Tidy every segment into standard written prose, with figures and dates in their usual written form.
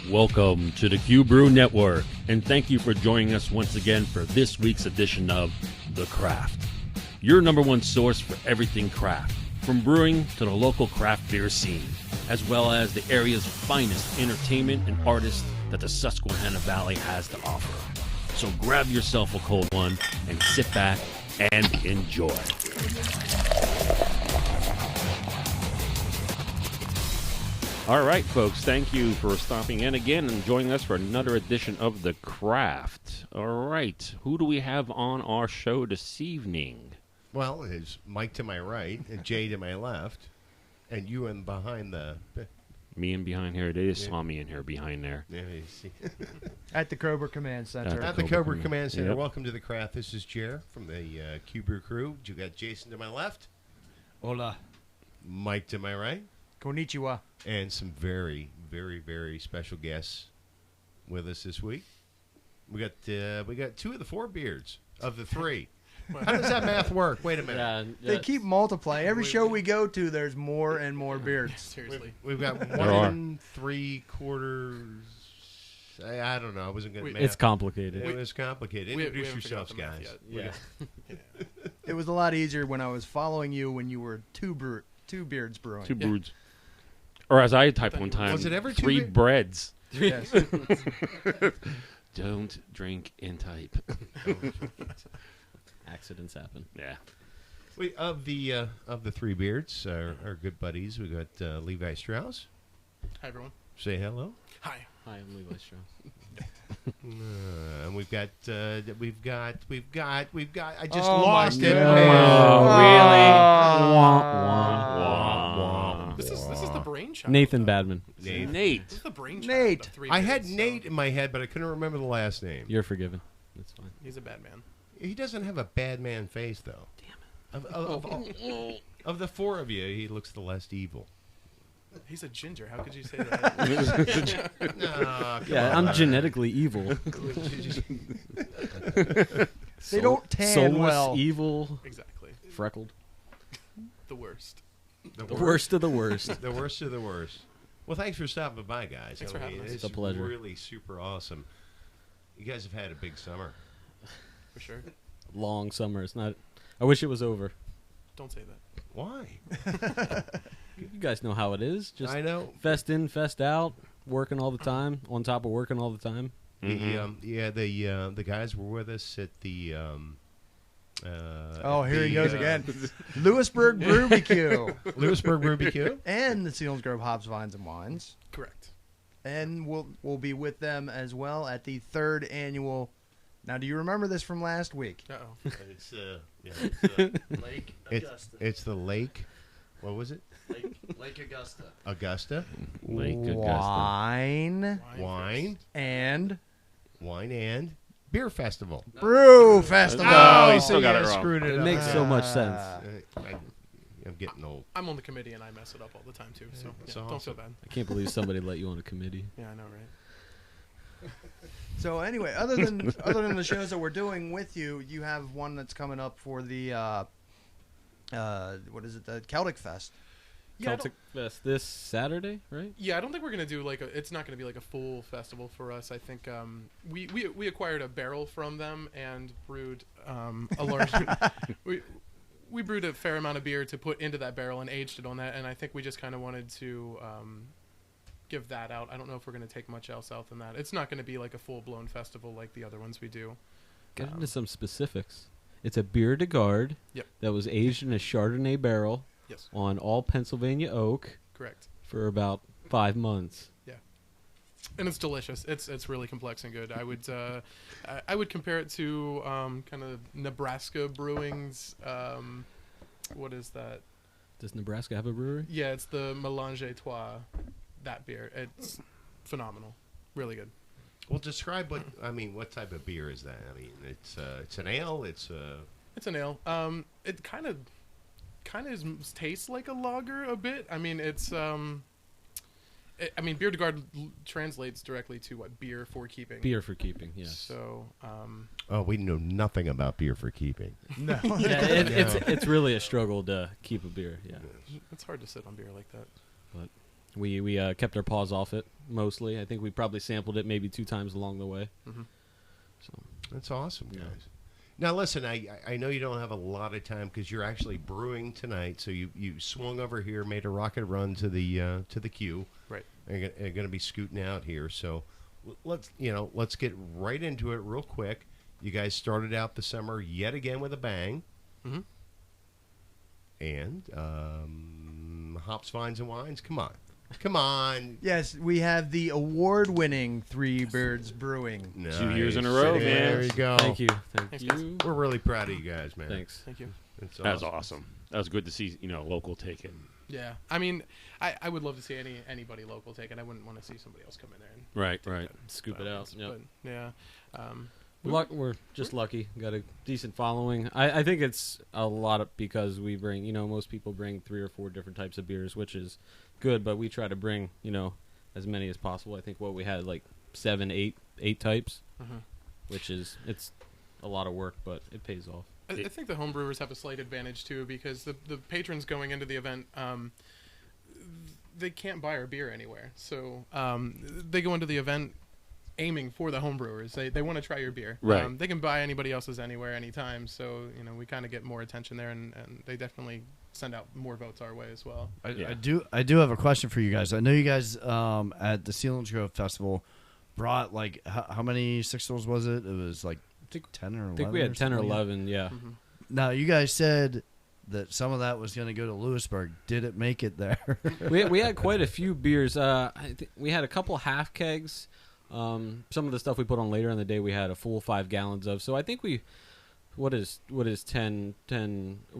Welcome to the Brew Network, and thank you for joining us once again for this week's edition of The Craft, your number one source for everything craft, from brewing to the local craft beer scene, as well as the area's finest entertainment and artists that the Susquehanna Valley has to offer. So grab yourself a cold one and sit back and enjoy. All right, folks, thank you for stopping in again and joining us for another edition of The Craft. All right, who do we have on our show this evening? Well, it's Mike to my right, and Jay to my left, and you in behind the... Me in behind here. They just saw me in here behind there. Yeah, you see. At the Cobra Command Center. At the Cobra Command Center. Yep. Welcome to The Craft. This is Jer from the Brew crew. You got Jason to my left. Hola. Mike to my right. Konnichiwa. And some very, very, very special guests with us this week. We got two of the four beards of the three. How does that math work? Wait a minute. They keep multiplying. Every show we go to, there's more and more beards. Seriously. We've got 1 3/4. I don't know. I wasn't good at math. It's complicated. It was complicated. We Introduce haven't yourselves, figured out guys. the math Yeah. It was a lot easier when I was following you when you were two beards brewing. Two broods. Or as I typed one time, Was it ever two three beard- breads. Yes. Don't drink and type. Accidents happen. Yeah. Of the three beards, our good buddies, we got Levi Strauss. Hi, everyone. Say hello. Hi. Hi, I'm Levi Strauss. And we've got. I just Oh, lost my it. God. This is the brainchild. Nathan Badman. Nate. This is the brainchild. Nate. Of Three I had Beards, so Nate in my head, but I couldn't remember the last name. You're forgiven. That's fine. He's a bad man. He doesn't have a bad man face, though. Damn it. Of the four of you, he looks the less evil. He's a ginger. How could you say that? No, Yeah, I'm genetically evil. They don't tan Soulless, well. evil, Exactly. freckled. The worst. The The worst of the worst. The worst of the worst. Well, thanks for stopping by, guys. Thanks for having us. It's a pleasure. Really super awesome. You guys have had a big summer. For sure. Long summer. It's not. I wish it was over. Don't say that. Why? You guys know how it is. Just I know. fest in, fest out, working all the time, on top of working all the time. The guys were with us at the. Here he goes again. Lewisburg Brewbq. Lewisburg Brewbq. And the Selinsgrove Hops, Vines, and Wines. Correct. And we'll be with them as well at the third annual. Now, do you remember this from last week? Uh-oh. It's Lake Augusta. it's the lake. What was it? Lake Augusta. Augusta. Lake Augusta. Wine and and beer festival. Brew Festival. Oh, he still got it wrong. Screwed It up. makes so much sense. I'm getting old. I'm on the committee and I mess it up all the time too. So That's don't awesome. feel bad. I can't believe somebody let you on a committee. Yeah, I know, right? So anyway, other than the shows that we're doing with you, you have one that's coming up for the what is it? The Celtic Fest. Yeah, Celtic Fest this Saturday, right? I don't think we're gonna do it's not gonna be like a full festival for us. I think we acquired a barrel from them and brewed a large. we brewed a fair amount of beer to put into that barrel and aged it on that, and I think we just kind of wanted to give that out. I don't know if we're gonna take much else out than that. It's not gonna be like a full blown festival like the other ones we do. Get into some specifics. It's a beer de garde Yep. that was aged in a Chardonnay barrel Yes, on all Pennsylvania oak correct. for about 5 months. And it's delicious. It's really complex and good. I would compare it to kind of Nebraska Brewing's. What is that? Does Nebraska have a brewery? Yeah, it's the Mélange à Trois. That beer, it's phenomenal. Really good. Well, describe what type of beer is that? I mean, it's an ale. It's an ale. It kind of tastes like a lager a bit. I mean, it's beer de garde translates directly to what beer for keeping. Beer for keeping, yes. So, we know nothing about beer for keeping. No. Yeah, it's really a struggle to keep a beer. Yeah, it's hard to sit on beer like that. but we kept our paws off it mostly. I think we probably sampled it maybe 2 times along the way. Mhm. So That's awesome, guys. Yeah. Now, listen, I know you don't have a lot of time because you're actually brewing tonight. So you swung over here, made a rocket run to the queue. Right. And you're going to be scooting out here. So let's get right into it real quick. You guys started out the summer yet again with a bang. Mhm. And hops, vines, and wines. Come on. Yes, we have the award-winning Three Birds Brewing. 2 years in a row, Nice. man. There you go. thank you, thank Thanks, guys. you. We're really proud of you guys, man. Thanks. Thank you. It's That was awesome. That was good to see, local take it. Yeah, I mean, I would love to see anybody local take it. I wouldn't want to see somebody else come in there and Right, right. Scoop it out. Yep. But yeah, We're just lucky. Got a decent following. I think it's a lot because we bring, most people bring 3 or 4 different types of beers, which is good, but we try to bring, as many as possible. I think what we had, like 7, 8 types, which it's a lot of work, but it pays off. I think the homebrewers have a slight advantage too because the patrons going into the event, they can't buy our beer anywhere, so they go into the event aiming for the homebrewers. They want to try your beer. Right. They can buy anybody else's anywhere, anytime. So we kind of get more attention there, and they definitely send out more votes our way as well. Yeah. I do have a question for you guys. I know you guys at the Sealands Grove Festival brought like how many sixtels was it? It was like I think 10 or 11. I think we had 10 or something like that. 11, yeah. Mhm. Now you guys said that some of that was going to go to Lewisburg. Did it make it there? we had quite a few beers. We had a couple half kegs. Some of the stuff we put on later in the day we had a full 5 gallons of. So I think what is 10?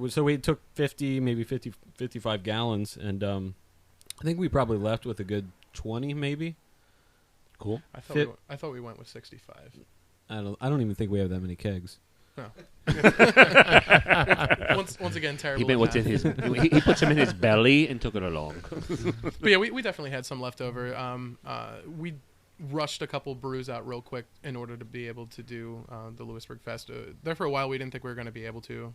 So we took 50, maybe 50, 55 gallons, and I think we probably left with a good 20, maybe. Cool. I thought we went with 65. I don't even think we have that many kegs. No. once again, terrible. He made at what's in math. his. He put some in his belly and took it along. But yeah, we definitely had some left over. We rushed a couple brews out real quick in order to be able to do the Lewisburg Fest. There for a while, we didn't think we were going to be able to.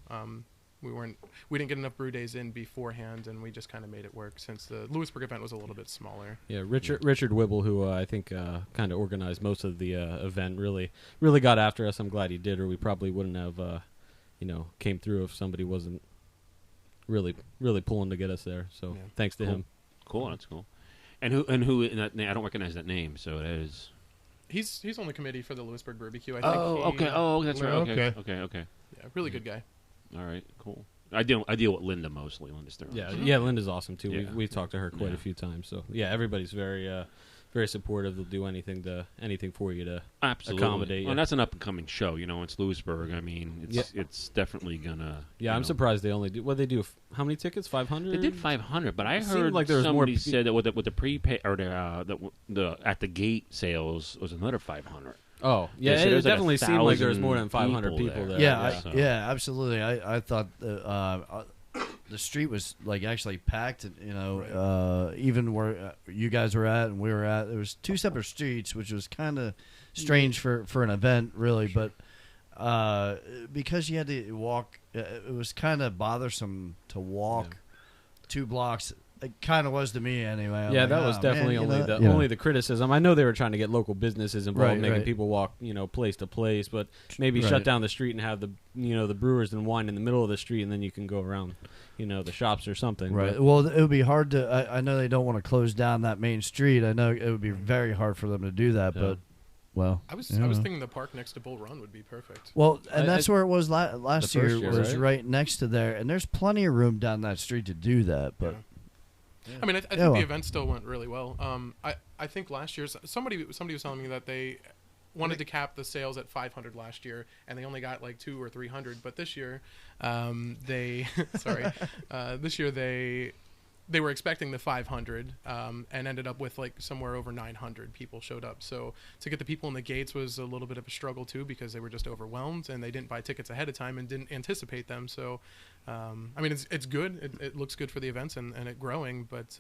We didn't get enough brew days in beforehand, and we just kind of made it work since the Lewisburg event was a little bit smaller. Yeah, Richard Wibble, who I think kind of organized most of the event, really got after us. I'm glad he did, or we probably wouldn't have, came through if somebody wasn't really pulling to get us there. So Yeah. thanks to Cool. him. Cool, that's cool. And who in that name? I don't recognize that name, so that is. He's on the committee for the Lewisburg Barbecue. I think. Okay. Oh, that's right. Okay. Okay. Yeah, really good guy. All right. Cool. I deal with Linda mostly. Linda Sterling. Yeah, Linda's awesome too. Yeah. We've talked to her quite Yeah. a few times. So yeah, everybody's very supportive. They'll do anything for you to Absolutely. accommodate. Well, that's an up and coming show. It's Lewisburg. I mean, it's definitely gonna. Yeah, I'm surprised they only do. What they do? How many tickets? 500. They did 500, but I It seemed heard like there was more somebody pe- said that with the prepay or the at the gate sales was another 500. Oh, yeah. so It there's like definitely seemed like there was more than 1,000 500 people people there. there. Yeah, absolutely. I thought the street was like actually packed. Even where you guys were at and we were at, there was 2 separate streets, which was kind of strange for an event, really. But because you had to walk, it was kind of bothersome to walk 2 blocks. It kind of was to me anyway. I'm Yeah, like, that was "Oh, definitely man," only the criticism. I know they were trying to get local businesses involved, Right, making right. people walk, place to place, but maybe Right. shut down the street and have the the brewers and wine in the middle of the street, and then you can go around, the shops or something. Right. But, Well, it would be hard to. I know they don't want to close down that main street. I know it would be very hard for them to do that. Yeah. But well, I was you know. thinking the park next to Bull Run would be perfect. Well, and I- that's where it was last the year. first year, Was right? right next to there, and there's plenty of room down that street to do that. But I mean, I think well. the event still went really well. I think last year's somebody was telling me that they wanted to cap the sales at 500 last year, and they only got like 200 or 300. But this year, this year they were expecting the 500, and ended up with like somewhere over 900 people showed up. So to get the people in the gates was a little bit of a struggle too, because they were just overwhelmed and they didn't buy tickets ahead of time and didn't anticipate them. So, I mean, it's good. It looks good for the events and it growing, but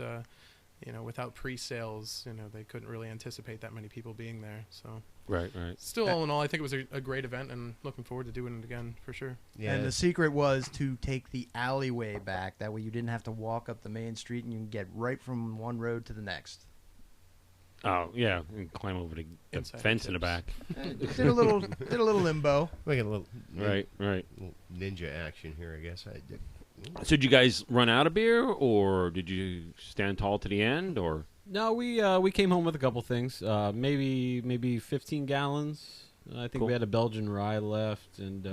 without pre-sales, they couldn't really anticipate that many people being there. So Right, right. Still, all in all, I think it was a great event, and looking forward to doing it again for sure. Yeah. And the secret was to take the alleyway back. That way you didn't have to walk up the main street and you can get right from one road to the next. Oh, yeah. And climb over the Inside fence in the tips. back. Did a little limbo. we got a little Right, right. little ninja action here, I guess. So did you guys run out of beer, or did you stand tall to the end, or? No, we came home with a couple things. Maybe 15 gallons. I think Cool. we had a Belgian rye left, and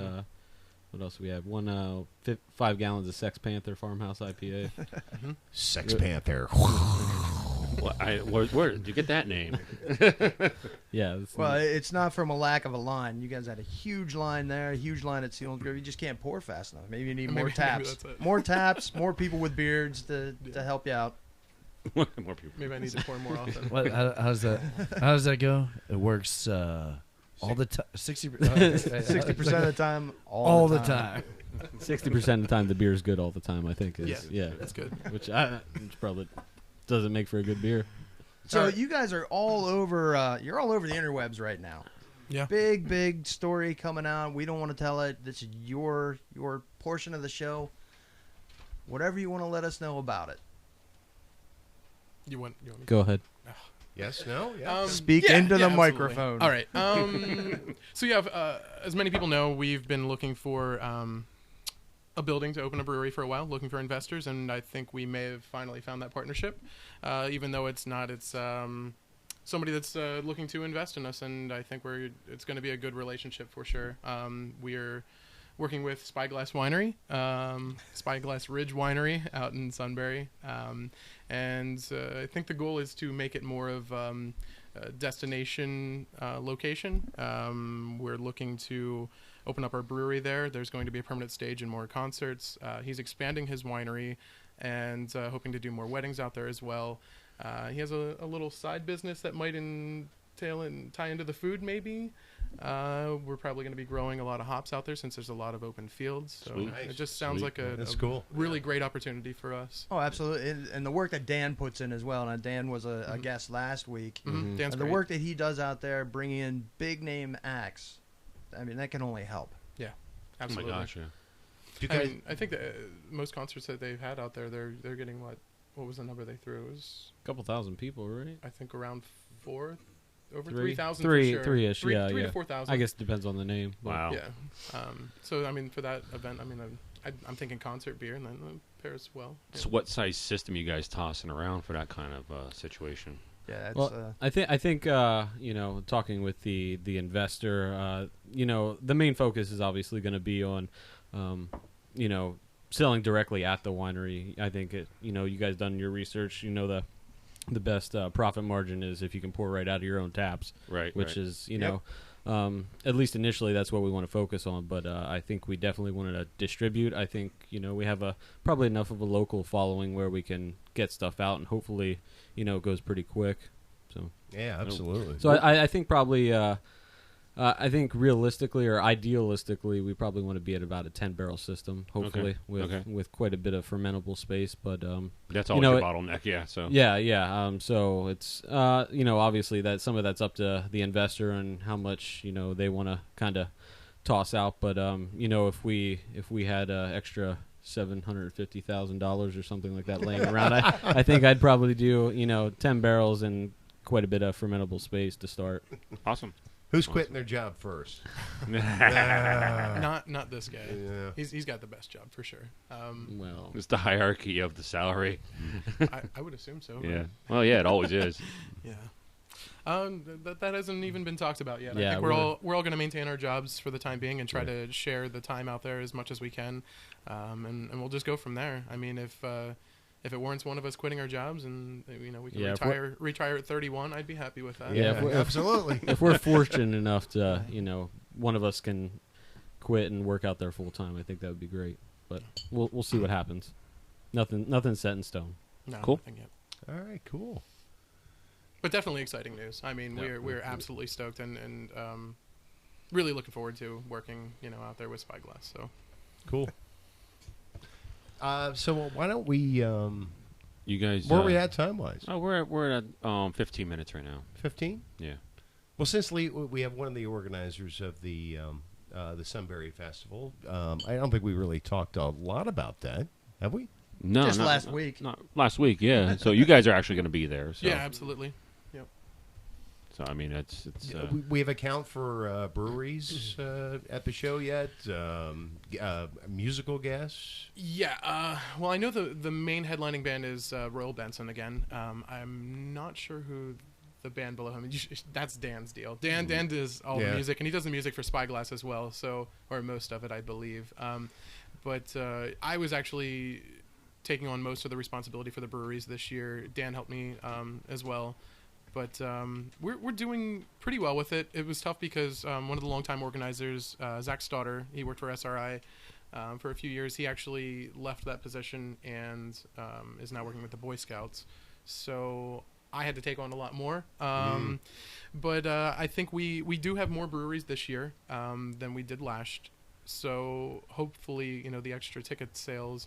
what else we had? 5 gallons of Sex Panther Farmhouse IPA. Sex Panther. Where did you get that name? Yeah. Well, it's not from a lack of a line. You guys had a huge line there, a huge line at Sealands Grove. You just can't pour fast enough. Maybe you need more Maybe taps. that's it. More taps, more people with beards to help you out. More people. Maybe I need to pour more often. How does that? How does that go? It works all the time. 60% of the time, all the time. 60% of the time, the beer's good all the time. I think is Yeah, that's good. which probably doesn't make for a good beer. So you guys are all over. You're all over the interwebs right now. Yeah. Big story coming out. We don't want to tell it. This is your portion of the show. Whatever you want to let us know about it. You want me to Go ahead. Yes, no, yeah. Speak into the absolutely. microphone. All right. So yeah, as many people know, we've been looking for a building to open a brewery for a while, looking for investors, and I think we may have finally found that partnership. Even though it's not, it's somebody that's looking to invest in us, and I think it's going to be a good relationship for sure. We're working with Spyglass Winery, Spyglass Ridge Winery out in Sunbury. And I think the goal is to make it more of a destination location. We're looking to open up our brewery there. There's going to be a permanent stage and more concerts. He's expanding his winery and hoping to do more weddings out there as well. He has a little side business that might entail and tie into the food maybe. We're probably going to be growing a lot of hops out there since there's a lot of open fields. So Sweet. it just sounds Sweet. like That's a cool. really great opportunity for us. Oh, absolutely. And the work that Dan puts in as well. And Dan was a guest last week. Mm-hmm. Dan's And the great. work that he does out there, bringing in big name acts. I mean, that can only help. Oh my Absolutely. gosh, yeah. Do you I guys, mean, I think that most concerts that they've had out there, they're getting what was the number they threw? It was A couple thousand people, right? I think around over Three? 3,000 Three- for sure. three-ish, Three yeah, to yeah. 4,000. I guess it depends on the name. but- Wow. Yeah. So I mean, for that event, I mean, I'm thinking concert beer, and then pairs well. So what size system you guys tossing around for that kind of situation? Yeah, that's, Well, I think talking with the investor, the main focus is obviously going to be on, selling directly at the winery. I think you guys done your research. The best profit margin is if you can pour right out of your own taps, Right. which right. is at least initially that's what we want to focus on. But I think we definitely want to distribute. I think we have probably enough of a local following where we can get stuff out, and hopefully it goes pretty quick. So yeah, absolutely. so I think probably I think realistically or idealistically we probably want to be at about a 10-barrel system, hopefully with quite a bit of fermentable space. But That's always your bottleneck, yeah. So yeah. So it's obviously that some of that's up to the investor and how much they want to kind of toss out. But if we had extra $750,000 or something like that laying around, I think I'd probably do 10 barrels and quite a bit of fermentable space to start. awesome. Who's quitting their job first? Not this guy. Yeah. He's got the best job for sure. Well, It's the hierarchy of the salary. I would assume so. Yeah. Well, yeah, it always is. Yeah. That hasn't even been talked about yet. Yeah, I think we're all going to maintain our jobs for the time being and try to share the time out there as much as we can, and we'll just go from there. I mean, if it warrants one of us quitting our jobs and we can retire at 31, I'd be happy with that. Yeah, if absolutely. if we're fortunate enough to one of us can quit and work out there full time, I think that would be great. But we'll see what happens. Nothing set in stone. No, Cool. nothing yet. All right, cool. But definitely exciting news. I mean, we're absolutely stoked and really looking forward to working out there with Spyglass. So Cool. So why don't we? You guys. Where are we at time wise? Oh, we're at 15 minutes right now. 15. Yeah. Well, since we have one of the organizers of the Sunbury Festival, I don't think we really talked a lot about that, have we? No, Just not- last not- week. Not last week, yeah. So you guys are actually going to be there. So. Yeah, absolutely. Yep. So I mean, it's We have a count for breweries at the show yet? Musical guests? Yeah. Well, I know the main headlining band is Royal Benson again. I'm not sure who the band below him. That's Dan's deal. Dan does all the music, and he does the music for Spyglass as well. So, or most of it, I believe. But I was actually taking on most of the responsibility for the breweries this year. Dan helped me as well. But we're doing pretty well with it. It was tough because one of the longtime organizers, Zach Stauder, he worked for SRI for a few years. He actually left that position and is now working with the Boy Scouts. So I had to take on a lot more. But I think we do have more breweries this year than we did last. So hopefully, the extra ticket sales,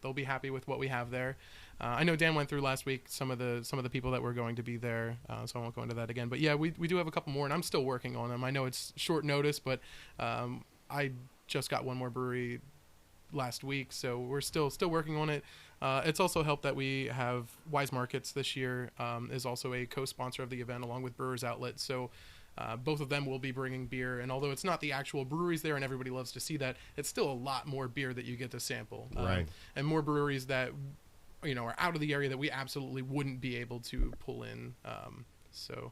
they'll be happy with what we have there. I know Dan went through last week some of the people that were going to be there, so I won't go into that again. But yeah, we do have a couple more, and I'm still working on them. I know it's short notice, but I just got one more brewery last week, so we're still working on it. It's also helped that we have Wise Markets this year is also a co-sponsor of the event along with Brewers Outlet. So both of them will be bringing beer, and although it's not the actual breweries there and everybody loves to see that, it's still a lot more beer that you get to sample. Right. And more breweries that are out of the area that we absolutely wouldn't be able to pull in. So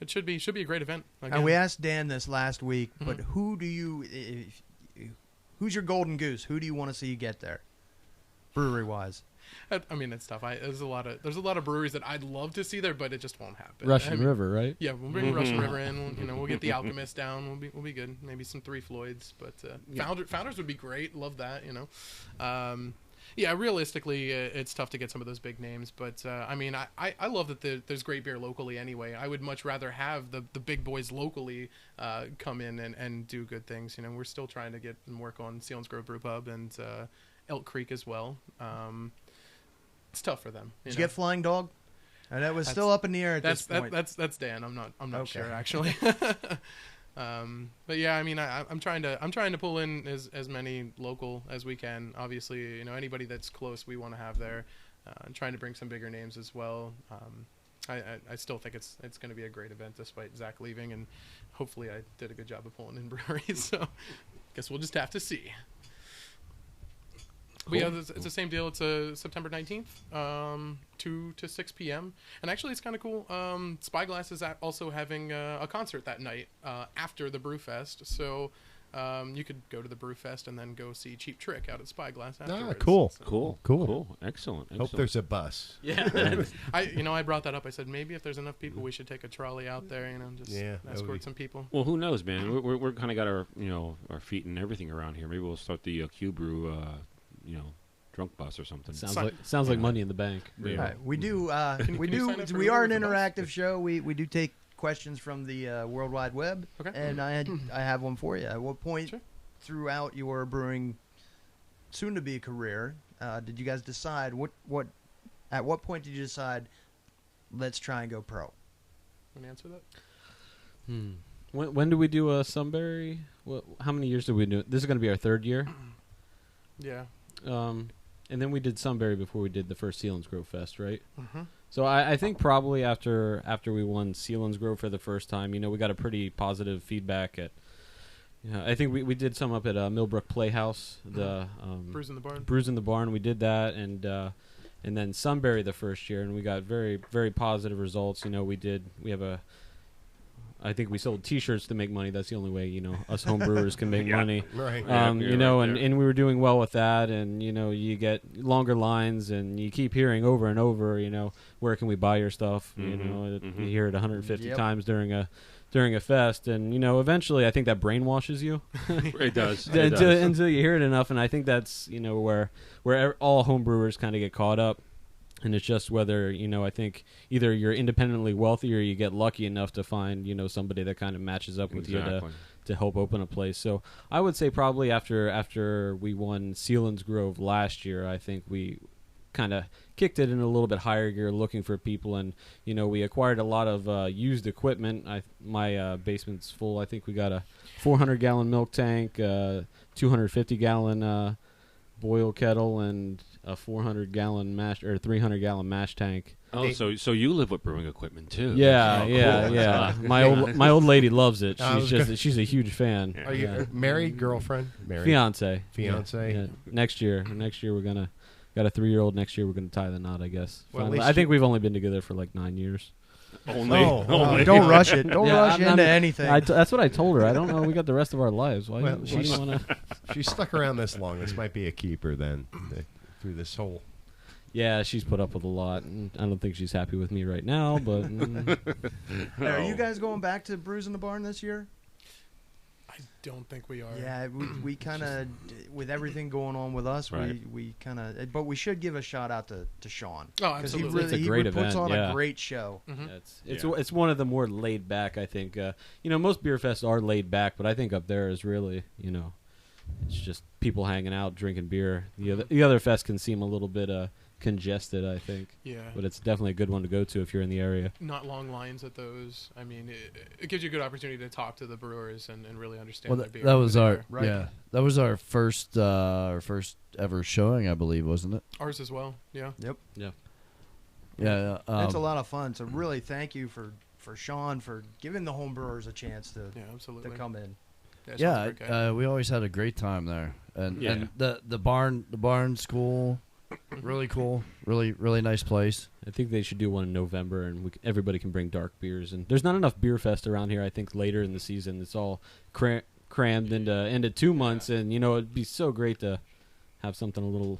it should be a great event. And we asked Dan this last week, but who's your golden goose? Who do you want to see you get there, brewery wise? I mean, it's tough. There's a lot of breweries that I'd love to see there, but it just won't happen. Russian River, right? Yeah, we'll bring Russian River in. We'll get the Alchemist down. We'll be good. Maybe some Three Floyds, but Founders would be great. Love that. Yeah, realistically, it's tough to get some of those big names, but I mean, I love that there's great beer locally anyway. I would much rather have the big boys locally come in and do good things. We're still trying to get and work on Sealands Grove Brew Pub and Elk Creek as well. It's tough for them. Did you get Flying Dog? And that was still up in the air at this point. That's Dan. I'm not Okay. sure actually. But yeah, I mean, I'm trying to pull in as many local as we can. Obviously, anybody that's close, we want to have there. And trying to bring some bigger names as well. I still think it's going to be a great event despite Zach leaving, and hopefully I did a good job of pulling in breweries. So, guess we'll just have to see. But yeah, it's the same deal. It's September 19th, 2 to 6 p.m. And actually, it's kind of cool. Spyglass is also having a concert that night after the Brewfest. So you could go to the Brewfest and then go see Cheap Trick out at Spyglass afterwards. Cool. cool. Excellent. Hope there's a bus. Yeah. I brought that up. I said maybe if there's enough people, we should take a trolley out there. Just that would escort be- some people. Well, who knows, man? We're kind of got our feet and everything around here. Maybe we'll start the Q Brew, drunk bus or something. Sounds like money in the bank. Yeah. All right, we do. Can you sign up for We are an Uber for us? interactive show. We do take questions from the World Wide Web, Okay. and I have one for you. At what point Sure. throughout your brewing, soon-to-be career, did you guys decide At what point did you decide, let's try and go pro? Want to answer that? When do we do a Sunbury? How many years did we do it? This is going to be our third year. Yeah. And then we did Sunbury before we did the first Sealands Grove Fest, right? Mm-hmm. So I think probably after we won Sealands Grove for the first time, we got a pretty positive feedback at. I think we did some up at Millbrook Playhouse, the Brews in the Barn. Brews in the Barn. We did that, and then Sunbury the first year, and we got very, very positive results. I think we sold T-shirts to make money. That's the only way, us home brewers can make money. Right. And we were doing well with that, and you get longer lines, and you keep hearing over and over, where can we buy your stuff? You hear it 150 Yep. times during a fest, and eventually I think that brainwashes you. It does. Until you hear it enough, and I think that's where all home brewers kind of get caught up. And it's just whether, I think either you're independently wealthy or you get lucky enough to find, somebody that kind of matches up with you to help open a place. So I would say probably after we won Sealands Grove last year, I think we kind of kicked it in a little bit higher gear, looking for people, and we acquired a lot of used equipment. My basement's full. I think we got a 400-gallon milk tank, 250-gallon boil kettle, and a 400-gallon mash or 300-gallon mash tank. Oh, so you live with brewing equipment too? Yeah, Oh, yeah. cool. My old lady loves it. I was She's a huge fan. Yeah. Are you married, girlfriend? Married. Fiance? Fiance? Yeah. Next year we're gonna got a 3-year-old. Next year we're gonna tie the knot, I guess. Well, at Finally. least I think we've only been together for like 9 years. Only. Don't rush it. Don't Yeah, rush I'm- into I'm- anything. That's what I told her. I don't know. We got the rest of our lives. Why, Well, why do you want to? She's stuck around this long. This might be a keeper then through this whole. Yeah, she's put up with a lot, and I don't think she's happy with me right now. But Hey, are you guys going back to Brews in the Barn this year? I don't think we are. Yeah, we kind of, with everything going on with us, Right. we kind of, but we should give a shout out to Sean. Oh, Because he absolutely. It's a really great puts event, on yeah. a great show. Mhm. it's one of the more laid back. I think most beer fests are laid back, but I think up there is really it's just people hanging out, drinking beer. The other fest can seem a little bit congested, I think. Yeah. But it's definitely a good one to go to if you're in the area. Not long lines at those. I mean, it gives you a good opportunity to talk to the brewers and really understand their beer. that was who they our are. Right. yeah. That was our first ever showing, I believe, wasn't it? Ours as well. Yeah. Yeah. Yeah. That's a lot of fun. So really, thank you for Sean for giving the home brewers a chance to Yeah, absolutely. come in. Sean's Yeah, a great guy. we always had a great time there, and Yeah. and the barn's cool, really cool, really nice place. I think they should do one in November, and everybody can bring dark beers. And there's not enough beer fest around here. I think later in the season, it's all crammed into 2 months, and it'd be so great to have something a little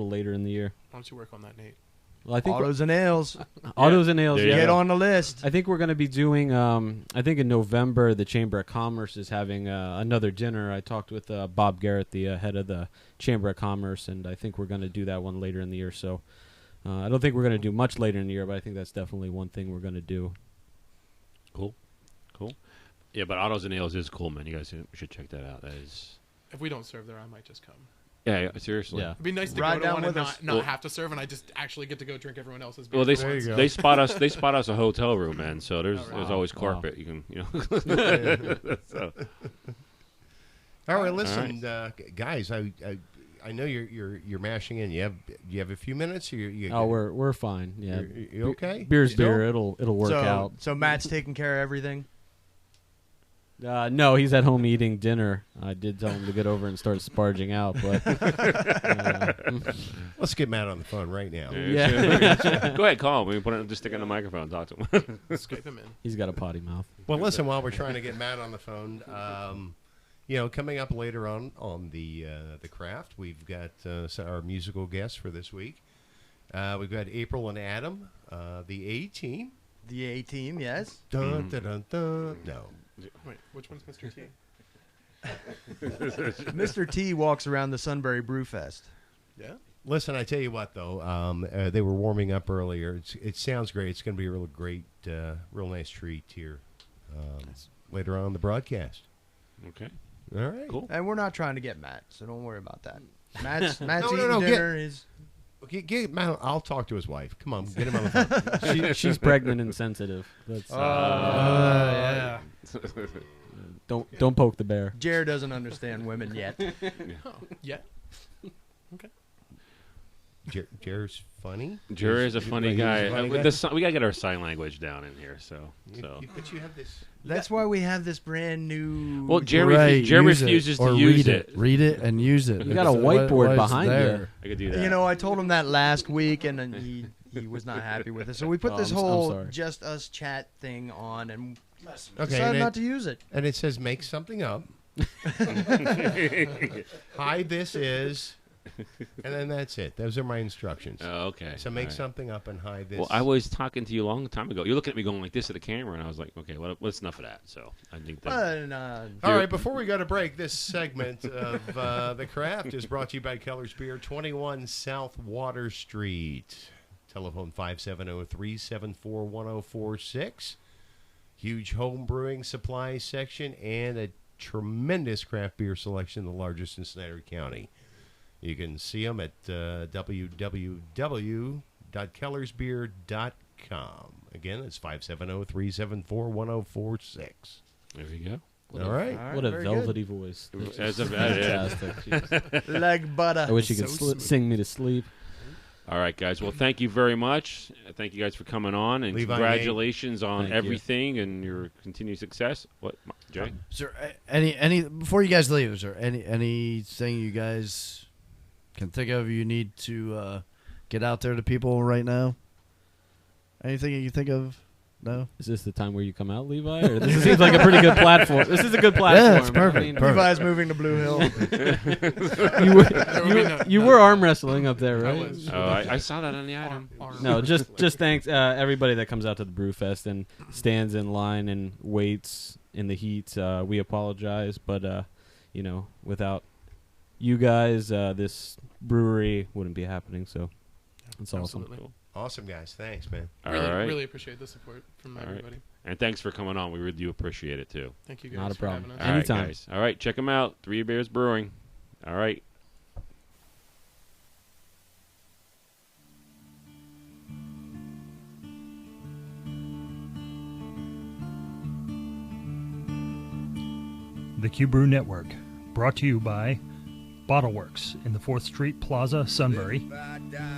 later in the year. Why don't you work on that, Nate? Well, I think Autos and ales. autos and ales. There you Yeah. Get go. on the list. I think we're going to be doing. I think in November, the Chamber of Commerce is having another dinner. I talked with Bob Garrett, the head of the Chamber of Commerce, and I think we're going to do that one later in the year. So I don't think we're going to do much later in the year, but I think that's definitely one thing we're going to do. Cool. Yeah, but Autos and Ales is cool, man. You guys should check that out. That is. If we don't serve there, I might just come. Yeah, seriously. Yeah. It'd be nice to Ride go to down one and with us. not Well- have to serve, and I just actually get to go drink everyone else's beer. Well, they There you go. they spot us. They spot us a hotel room, man. So there's All right. there's always Wow. carpet. You can So, All right, listen, guys. I know you're mashing in. You have a few minutes. Oh, we're fine. Yeah, you okay? beer's Still? beer. It'll work out. So Matt's taking care of everything. No, he's at home eating dinner. I did tell him to get over and start sparging out, but Let's get Matt on the phone right now. Yeah. Go ahead, call him. We put it, just stick it on the microphone and talk to him. Skype him in. he's got a potty mouth. Well, listen. While we're trying to get Matt on the phone, coming up later on the craft, we've got our musical guests for this week. We've got April and Adam, the A team. The A team, yes. Dun, dun, dun, dun. No. Wait, which one's Mr. T? Mr. T walks around the Sunbury Brew Fest. Yeah. Listen, I tell you what, though, they were warming up earlier. It sounds great. It's going to be a real great, real nice treat here later on in the broadcast. Okay. All right. Cool. And we're not trying to get Matt, so don't worry about that. Matt's No, eating no, dinner. He's Get Matt, I'll talk to his wife. Come on, get him on the phone. She's pregnant and sensitive. That's, yeah. don't poke the bear. Jared doesn't understand women yet. Oh, yeah. Jer's funny. Jerry is a funny guy. Funny With guy? we gotta get our sign language down in here. So. But you have this. That's why we have this brand new. Well, Jerry Use refuses it, or to use read it. Read it and use it. You got a It's- whiteboard what is behind there? I could do that. You know, I told him that last week, and then he was not happy with it. So we put Oh, this I'm whole sorry. just us chat thing on, and Okay, decided not to use it. and it says make something up. Hi, this is, and then that's it. Those are my instructions. Oh, okay. So make All right. something up and hi this. Well, I was talking to you a long time ago. You're looking at me going like this at the camera, and I was like, okay, well, what's enough of that? So I think that. All right, before we go to break, this segment of The Craft is brought to you by Keller's Beer, 21 South Water Street. Telephone 570-374-1046. Huge home brewing supply section and a tremendous craft beer selection, the largest in Snyder County. You can see them at www.kellersbeer.com. Again, it's 570-374-1046. There you go. All right. What a very velvety voice. That's a bad Fantastic. Like butter. I wish you could sing me to sleep. All right, guys. Well, thank you very much. Thank you guys for coming on, and Levi, congratulations on Thank you. everything and your continued success. What, Jay? Is there any before you guys leave? Is there anything you guys can think of you need to get out there to people right now? Anything you think of? No. Is this the time where you come out, Levi? Or this seems like a pretty good platform. This is a good platform. it's perfect, I mean, perfect. Levi's moving to Blue Hill. you were arm wrestling up there, I right? was. Oh, I saw that on the item. No, just thanks everybody that comes out to the Brew Fest and stands in line and waits in the heat. We apologize, but without you guys, this brewery wouldn't be happening. So it's awesome. Absolutely. Awesome, guys. Thanks, man. All Really, right. really appreciate the support from All right. everybody. And thanks for coming on. We really do appreciate it, too. Thank you guys Not a for problem. having us. All right, Anytime. guys. All right, check them out. 3 Bears Brewing. All right. The Q Brew Network, brought to you by Bottleworks in the 4th Street Plaza, Sunbury,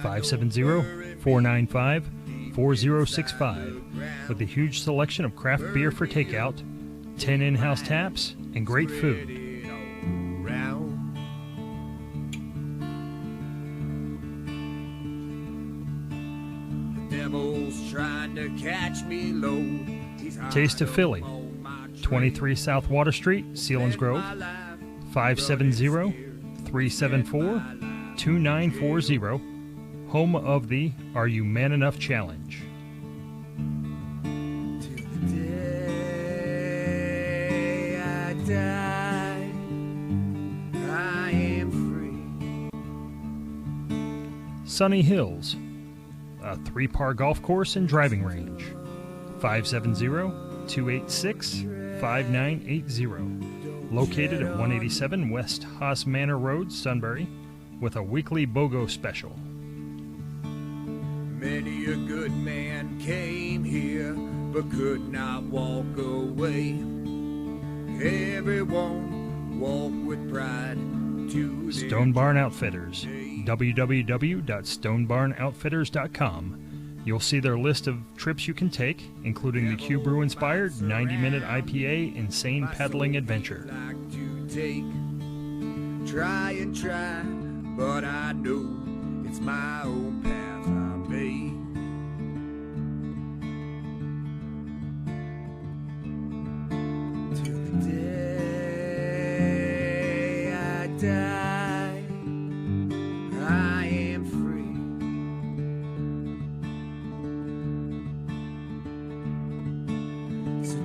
570-495-4065, with a huge selection of craft beer for takeout, 10 in-house taps, and great food. Taste of Philly, 23 South Water Street, Selinsgrove, 570-374-2940, home of the Are You Man Enough Challenge. Sunny Hills, a 3-par golf course and driving range, 570-286-5980, located at 187 West Haas Manor Road, Sunbury, with a weekly BOGO special. Many a good man came here, but could not walk away. Everyone walked with pride to their Stone Barn Outfitters, www.stonebarnoutfitters.com. You'll see their list of trips you can take, including the Q Brew inspired 90-minute IPA Insane Pedaling Adventure. like to take. Try and try, but I know it's my own path I made. Till the day I die, I am free. So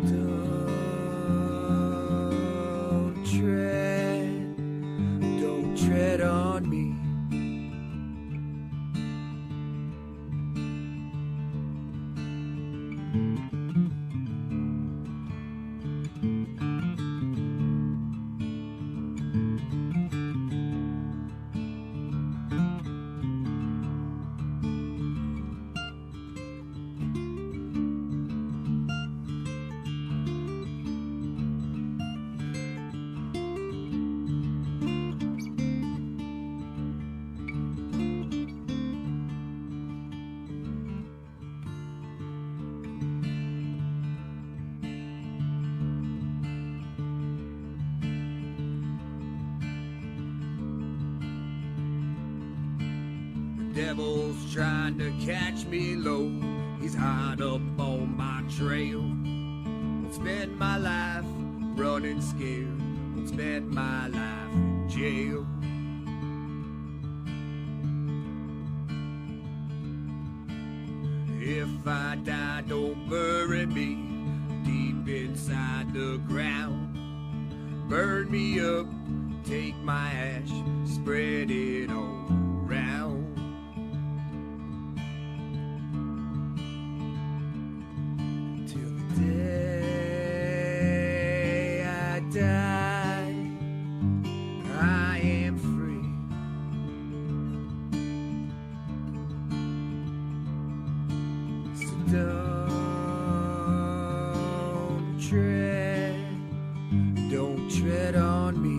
don't tread on me. Devil's trying to catch me low. He's hot up on my trail. Won't spend my life running scared. Won't spend my life in jail. If I die, don't bury me deep inside the ground. Burn me up, take my ash, spread it all around. Till the day I die, I am free. don't tread on me.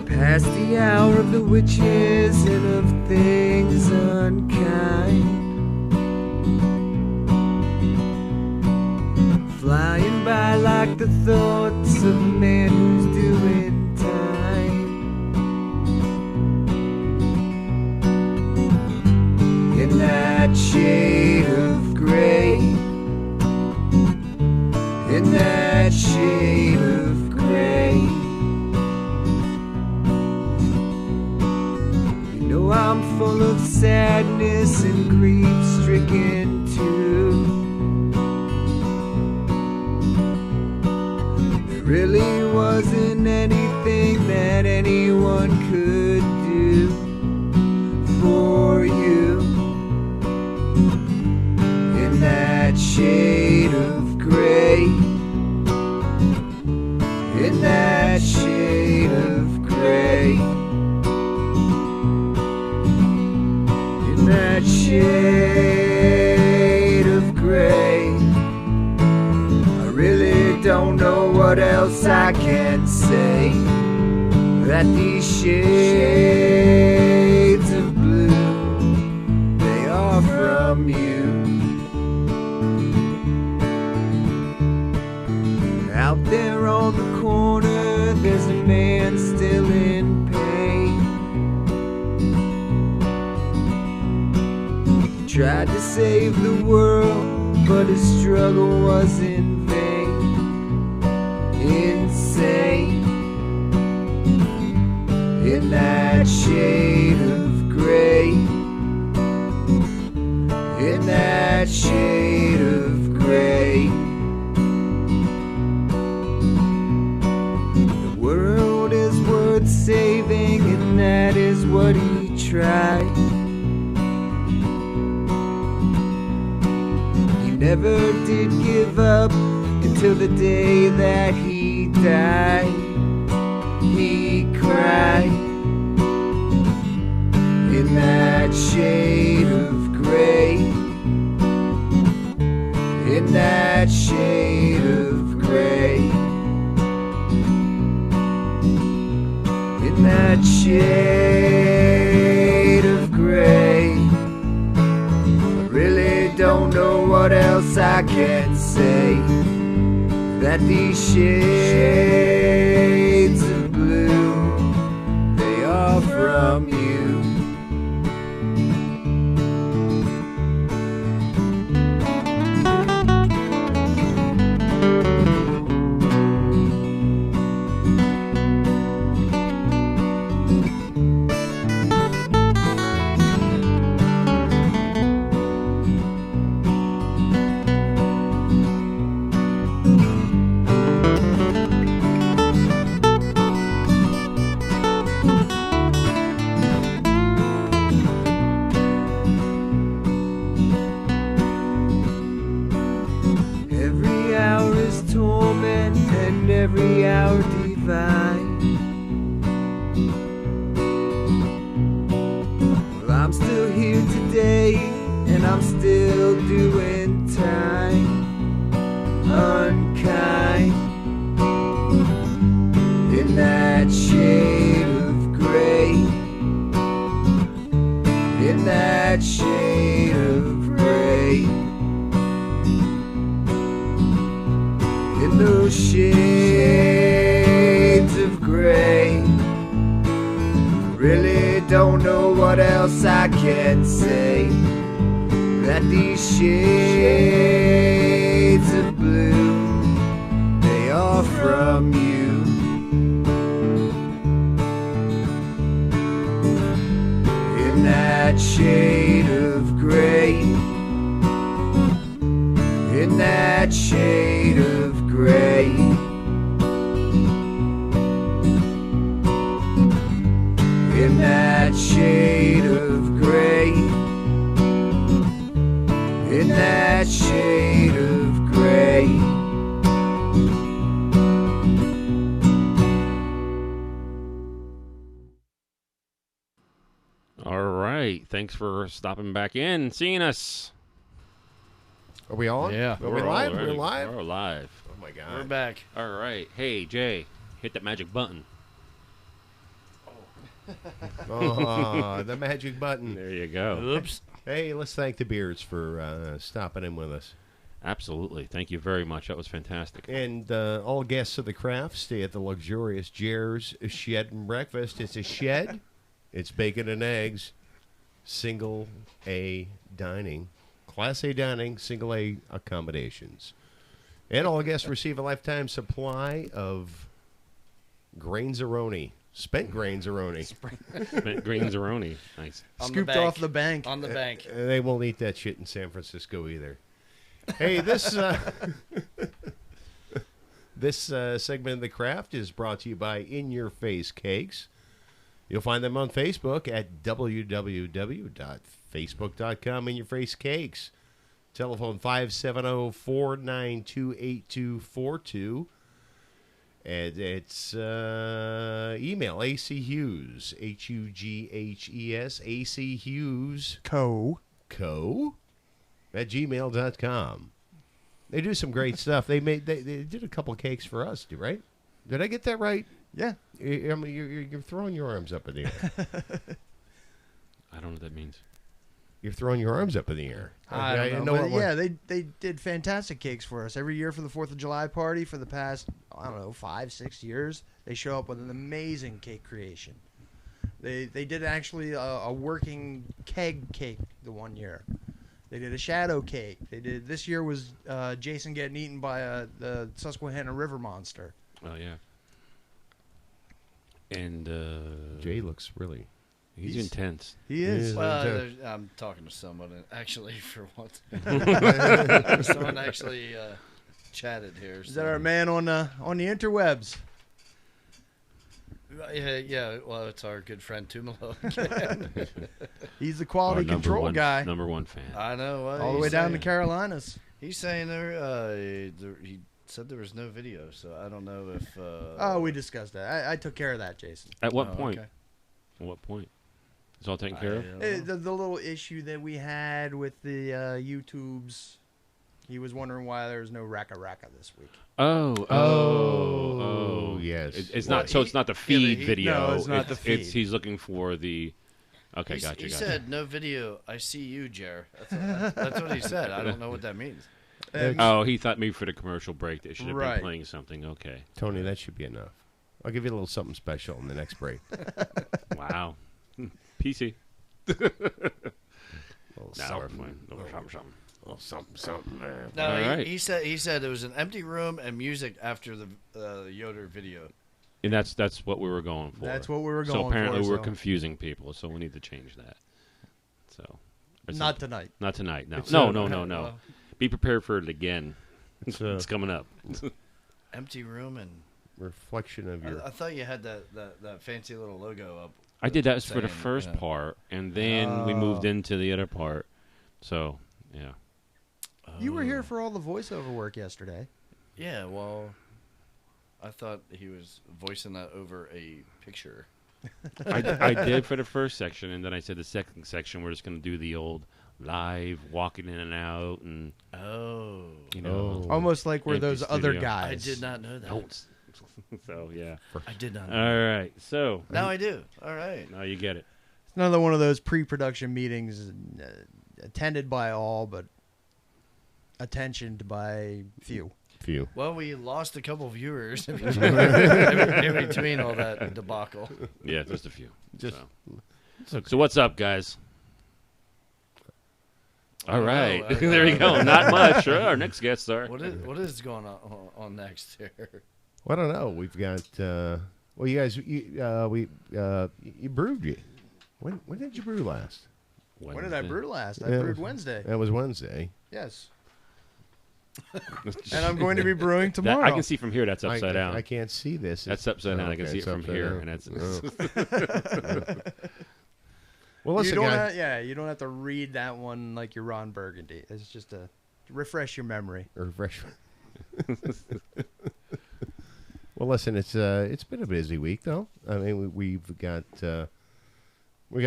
Past the hour of the witches and of things unkind, flying by like the thoughts of a man who's doing time. In that shade of gray, in that shade of gray, I'm full of sadness and grief-stricken too. There really wasn't anything that anyone could do for you. In that shade of gray, in that shade of gray, that shade of gray, I really don't know what else I can say. That these shades of blue, they are from you. Out there on the corner, there's a man still in pain. Tried to save the world, but his struggle was in vain. Insane. In that shade of gray, in that shade of gray, the world is worth saving, and that is what he tried. Never did give up until the day that he died. He cried in that shade of gray, in that shade of gray, in that shade of gray. Really don't know what else I can say. That these shades of blue, they are from you. Every hour divine. Well, I'm still here today, and I'm still doing time. that shade of gray. In those shades of gray. Really don't know what else I can say. That these shades of blue, they are from you. In that shade of gray. In that shade of gray. In that shade of gray. In that shade of gray. All right. Thanks for stopping back in and seeing us. Are we on? Yeah. Are we live? already- We're live? We're live. Oh, my God. We're back. All right. Hey, Jay, hit that magic button. Oh, the magic button. There you go. Oops. Hey, let's thank the Beards for stopping in with us. Absolutely. Thank you very much. That was fantastic. And all guests of the craft stay at the luxurious Jer's Shed and Breakfast. It's a shed. It's bacon and eggs. Single A dining. Class A dining, single A accommodations. And all guests receive a lifetime supply of grains-a-roni. Spent grains-a-roni. Spent Greens-a-roni. Nice. On the Scooped bank. off the bank. On the bank. They won't eat that shit in San Francisco either. Hey, this this segment of the craft is brought to you by In Your Face Cakes. You'll find them on Facebook at www.facebook.com. In Your Face Cakes. Telephone 570-492-8242. And it's email AC Hughes, Hughes, AC Hughes Co. at gmail.com. They do some great stuff. They did a couple cakes for us, right? Did I get that right? Yeah. I mean, you're throwing your arms up in the air. I don't know what that means. You're throwing your arms up in the air. I don't know. what But one- yeah, they did fantastic cakes for us every year for the 4th of July party for the past, 5-6 years. They show up with an amazing cake creation. They did actually a working keg cake the one year. They did a shadow cake. This year was Jason getting eaten by the Susquehanna River monster. Oh, yeah. And Jay looks really... he's intense. He is. Yeah. I'm talking to someone, actually, for once. Someone actually chatted here. Is that our man on the interwebs? Yeah, well, it's our good friend Tumalo. He's the quality Our number control one- guy. Number one fan. I know. What All the he's way down to saying. Carolinas. He's saying he said there was no video, so I don't know if... Oh, we discussed that. I took care of that, Jason. At what Oh, point? okay. At what point? It's all taken care of? I don't know. The little issue that we had with the YouTubes, he was wondering why there was no Raka this week. Oh, yes. It's Well, not. So it's not the feed he- video. no, it's not the feed. He's looking for the. Okay, He gotcha. said, no video. I see you, Jer. That's what he said. I don't know what that means. Oh, he thought maybe for the commercial break they should have Right. been playing something. Okay. Tony, that should be enough. I'll give you a little something special in the next break. Wow. PC. Little Now we're something. playing. Something. Little something. No, All right. he said there was an empty room and music after the Yoder video. And that's what we were going for. That's what we were So going apparently for. we're so- confusing people, so we need to change that. So. It's Not tonight. Not tonight. No. It's No. a- No. Be prepared for it again. It's It's a coming up. Empty room and reflection of your... I thought you had that fancy little logo up. I did that for the saying, first part, and then we moved into the other part. So, yeah. You were here for all the voiceover work yesterday. Yeah, well, I thought he was voicing that over a picture. I did for the first section, and then I said the second section we're just going to do the old live walking in and out, and Oh. you know, Almost like we're Empty those other studio. guys. I did not know that. don't. So yeah. I did not All know. right. So Now I do. All right. now you get it. It's another one of those pre-production meetings attended by all, but attentioned by few. Few. Well, we lost a couple viewers in between all that debacle. Yeah, just a few. So what's up, guys? All right. There you go. Not much. Sure. Our next guest star. What is going on next here? Well, I don't know. We've got. Well, you guys, you brewed. When did you brew last? When did I brew last? I Yeah. brewed Wednesday. That was Wednesday. Yes. And I'm going to be brewing tomorrow. I can see from here that's upside down. I can't see this. That's upside down. I can Okay, see it it's from upside here, down. and that's. Well, listen, you don't guys. you don't have to read that one like you're Ron Burgundy. It's just to refresh your memory. Refresh. Well, listen, it's been a busy week though. I mean, we've got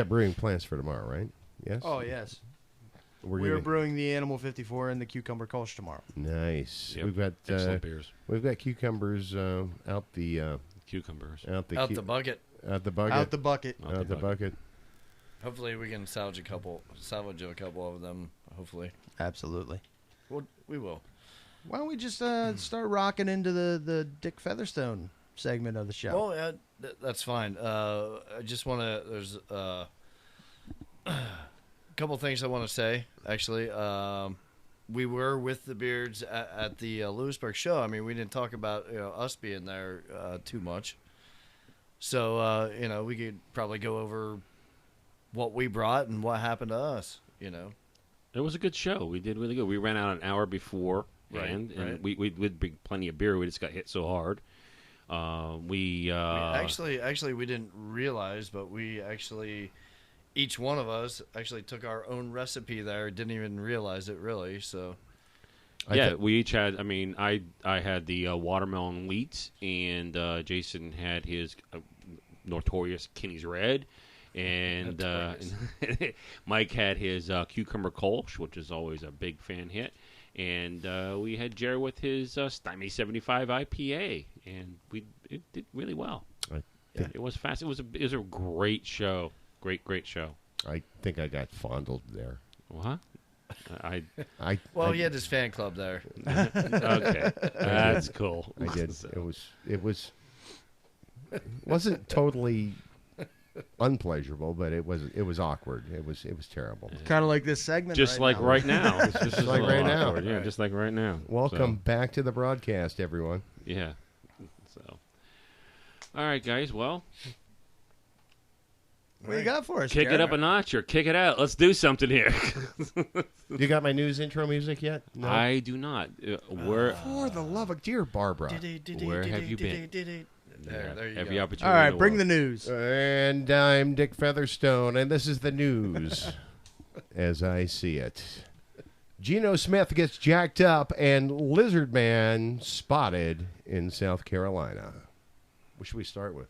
brewing plans for tomorrow, right? Yes. Oh yes, We're we are gonna- brewing the Animal 54 and the Cucumber Kolsch tomorrow. Nice. Yep. We've got Excellent beers. we've got cucumbers out the Cucumbers. out the Out cu- the bucket. out the bucket Out the bucket. Out the bucket. Hopefully, we can salvage a couple of them. Hopefully, Absolutely. we will. Why don't we just start rocking into the Dick Featherstone segment of the show? Well, that's fine. I just want to. There's a couple things I want to say. Actually, we were with the Beards at the Lewisburg show. I mean, we didn't talk about us being there too much. So we could probably go over what we brought and what happened to us. It was a good show. We did really good. We ran out an hour before, and right. we did bring plenty of beer. We just got hit so hard. Actually, we didn't realize, but we actually, each one of us actually took our own recipe there. Didn't even realize it really. So, We each had. I mean, I had the watermelon wheat, and Jason had his notorious Kinney's Red, and Mike had his cucumber Kolsch, which is always a big fan hit. And we had Jerry with his Stymie 75 IPA, and it did really well. It was fast. It was a great show. Great show. I think I got fondled there. What? I he had his fan club there. okay. That's cool. I did. It wasn't totally unpleasurable, but it was awkward. It was terrible. Kind of like this segment. Just like now. right now. It's just like right now. awkward. Yeah, just like right now. Welcome back to the broadcast, everyone. Yeah. So, all right, guys. Well, What you got for us? kick it Jared? up a notch or kick it out. Let's do something here. You got my news intro music yet? No. I do not. Where For the love of dear Barbara. Where have you been? There you Every go. opportunity. All right, in the bring world. the news. And I'm Dick Featherstone, and this is the news as I see it. Geno Smith gets jacked up, and Lizard Man spotted in South Carolina. What should we start with?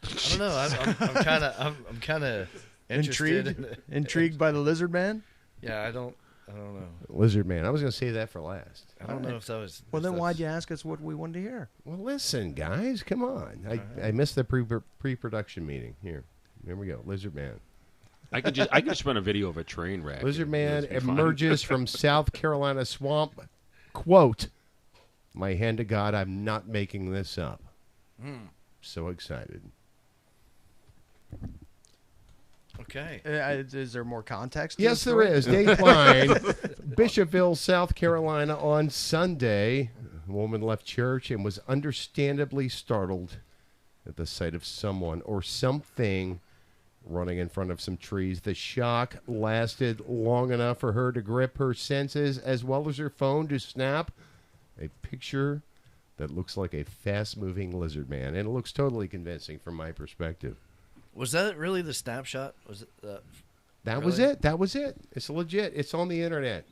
I don't know. I'm kind of interested. Intrigued by the Lizard Man? Yeah, I don't know. Lizard Man. I was going to say that for last. I don't know if that was. Well, if then that's- why'd you ask us what we wanted to hear? Well, listen, guys, come on. I missed the pre-production meeting. Here we go. Lizard Man. I could just run a video of a train wreck. Lizard and Man it'd be fun. emerges from South Carolina swamp. Quote, "My hand to God, I'm not making this up." So excited. Okay. Is there more context? to Yes, this there story? is. Dateline, Bishopville, South Carolina, on Sunday. A woman left church and was understandably startled at the sight of someone or something running in front of some trees. The shock lasted long enough for her to grip her senses as well as her phone to snap a picture that looks like a fast-moving lizard man. And it looks totally convincing from my perspective. Was that really the snapshot? Was it? That was Really? it. That was it. It's legit. It's on the internet.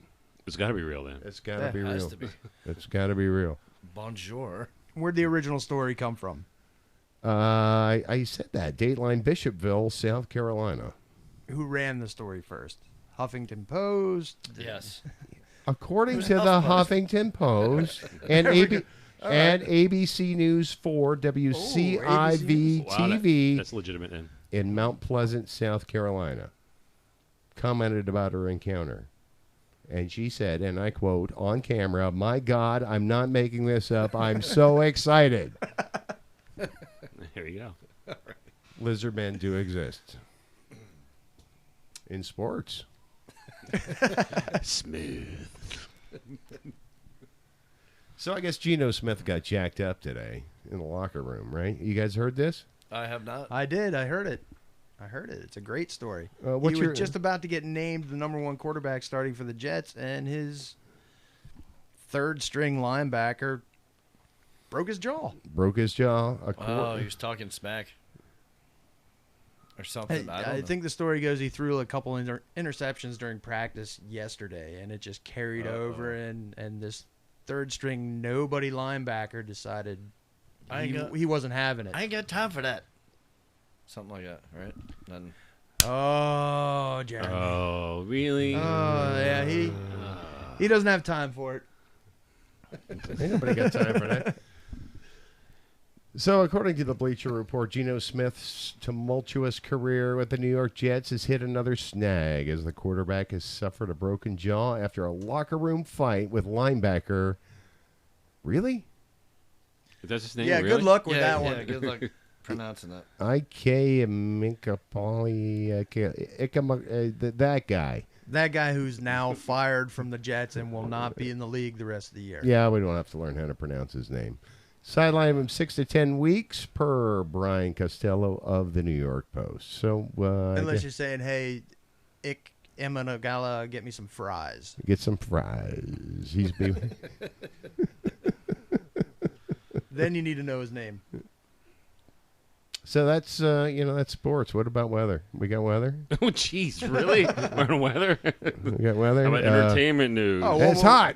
It's got to be real then. It's got to That be has real. to be. It's got to be real. Bonjour. Where'd the original story come from? I said that. Dateline, Bishopville, South Carolina. Who ran the story first? Huffington Post? Yes. According Who's to the HuffPost? Huffington Post and and ABC News 4, WCIV Wow, TV, that's legitimate then. in Mount Pleasant, South Carolina, commented about her encounter. And she said, and I quote, on camera, "My God, I'm not making this up. I'm so excited." Here you go. Lizard men do exist. In sports. Smooth. So I guess Geno Smith got jacked up today in the locker room, right? You guys heard this? I have not. I did. I heard it. It's a great story. What's He your- was just about to get named the number 1 quarterback starting for the Jets, and his third-string linebacker broke his jaw. Broke his jaw. Oh, he was talking smack. Or something. I don't I know. think the story goes he threw a couple interceptions during practice yesterday, and it just carried over, and this third-string nobody linebacker decided he wasn't having it. I ain't got time for that. Something like that, right? Nothing. Oh, Jeremy. Oh, really? Oh, yeah, he doesn't have time for it. Ain't nobody got time for that. So, according to the Bleacher Report, Geno Smith's tumultuous career with the New York Jets has hit another snag as the quarterback has suffered a broken jaw after a locker room fight with linebacker. Really? Is that his name? Yeah, really? good luck with Yeah, that yeah, one. good luck pronouncing that. I.K. Minkapoli, that guy. That guy who's now fired from the Jets and will not be in the league the rest of the year. Yeah, we don't have to learn how to pronounce his name. Sideline him 6 to 10 weeks per Brian Costello of the New York Post. So, Unless you're saying, hey, Ik Emanagala, get me some fries. get some fries. He's been. Then you need to know his name. So that's that's sports. What about weather? We got weather. Oh, jeez, really? We're on weather? We got weather. How about entertainment news? Oh, It's hot.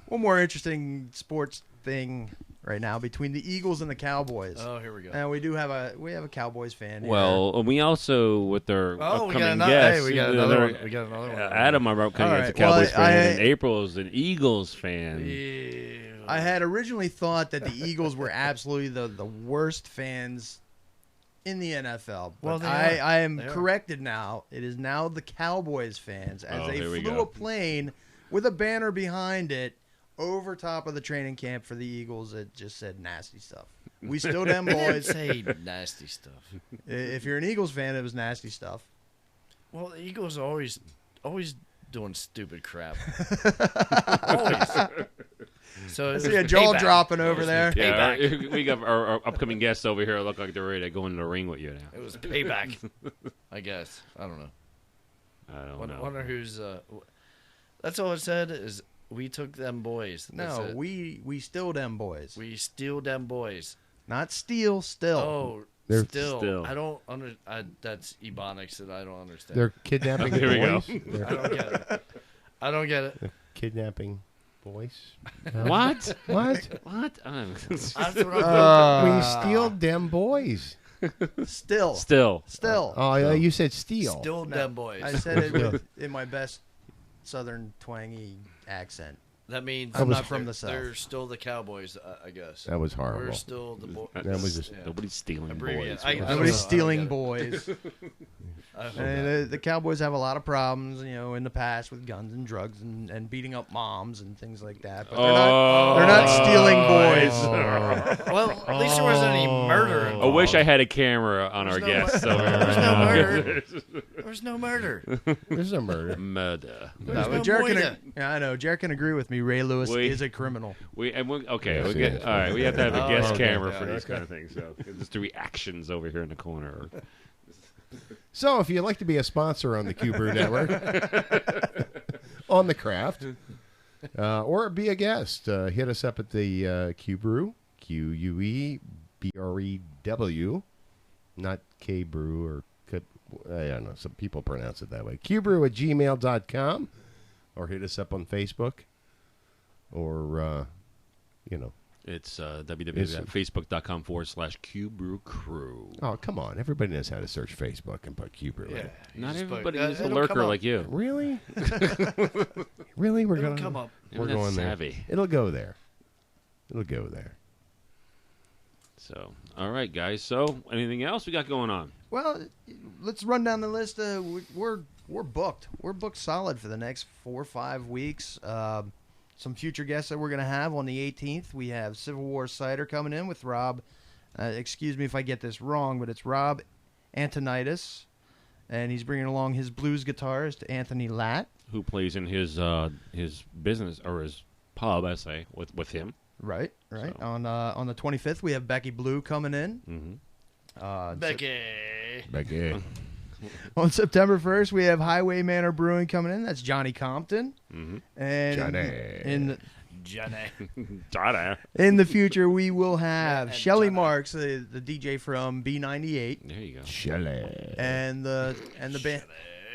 One more interesting sports thing right now between the Eagles and the Cowboys. Oh, here we go. And we have a Cowboys fan here. Well, we also, with our Oh, we got upcoming another. guests, Hey, we got you know, another they're- one. We got another one. Adam, our upcoming All guest, a right. Cowboys Well, fan, and April is an Eagles fan. Ew. I had originally thought that the Eagles were absolutely the worst fans in the NFL. But Well, they I are. am They are. corrected now. It is now the Cowboys fans as Oh, they here we flew go. a plane with a banner behind it over top of the training camp for the Eagles that just said nasty stuff. We still them boys. Say nasty stuff. If you're an Eagles fan, it was nasty stuff. Well, the Eagles are always doing stupid crap. Always. So I it see was a jaw payback. dropping over there. Yeah, we got our upcoming guests over here look like they're ready to go into the ring with you now. It was payback. I guess. I don't know. I don't know. Wonder who's. That's all it said is we took them boys. That's No, it. we still them boys. we steal them boys. Not steal, still. Oh, They're still. I don't under. That's ebonics that I don't understand. They're kidnapping Here we go. boys. I don't get it. I don't get it. Kidnapping boys. What? What? What? That's what I'm We steal them boys. Still. Still. Oh, yeah, you said steal. Still No, them boys. I said it in my best southern twangy accent. That means I'm was- not from the South. They're still the Cowboys, I guess. That was horrible. We're still the boys. That was just- Nobody's stealing Abbreviate. boys. I don't Nobody's know. stealing I don't boys. I hope And the Cowboys have a lot of problems, in the past with guns and drugs and beating up moms and things like that. But they're not stealing boys. not. Well, at least there wasn't any murder. I involved. wish I had a camera on our There's no guests. mur- There's no murder. There's no murder. There's no murder. Murder. There's no Jared moida. I know. Jared can agree with me. Ray Lewis Wait. is a criminal. Okay. Yes, We it get is. all right. We have to have a Oh, guest okay, camera yeah, for these okay. kind of things. So just the reactions over here in the corner. So, if you'd like to be a sponsor on the Q Brew Network, on the craft, or be a guest, hit us up at the Q Brew, QUEBREW, not K Brew or I don't know. Some people pronounce it that way. QBrew@gmail.com, or hit us up on Facebook, or It's www.facebook.com/QBrewCrew. Oh, come on. Everybody knows how to search Facebook and put Q Brew in. Yeah. Not You just everybody put- is a it'll lurker come up. like you. Really? Really? We're It'll going come up. We're That's going there. savvy. It'll go there. It'll go there. So, all right, guys. So, anything else we got going on? Well, let's run down the list. We're booked. We're booked solid for the next 4 or 5 weeks. Some future guests that we're going to have on the 18th. We have Civil War Cider coming in with Rob. Excuse me if I get this wrong, but it's Rob Antonitis. And he's bringing along his blues guitarist, Anthony Latt. Who plays in his business or his pub, I say, with him. Right. So. On the 25th, we have Becky Blue coming in. Mm-hmm. Becky. On September 1st, we have Highway Manor Brewing coming in. That's Johnny Compton. Mm-hmm. And Johnny. in the future, we will have Shelly Marks, the DJ from B98. There you go. Shelly. And the band.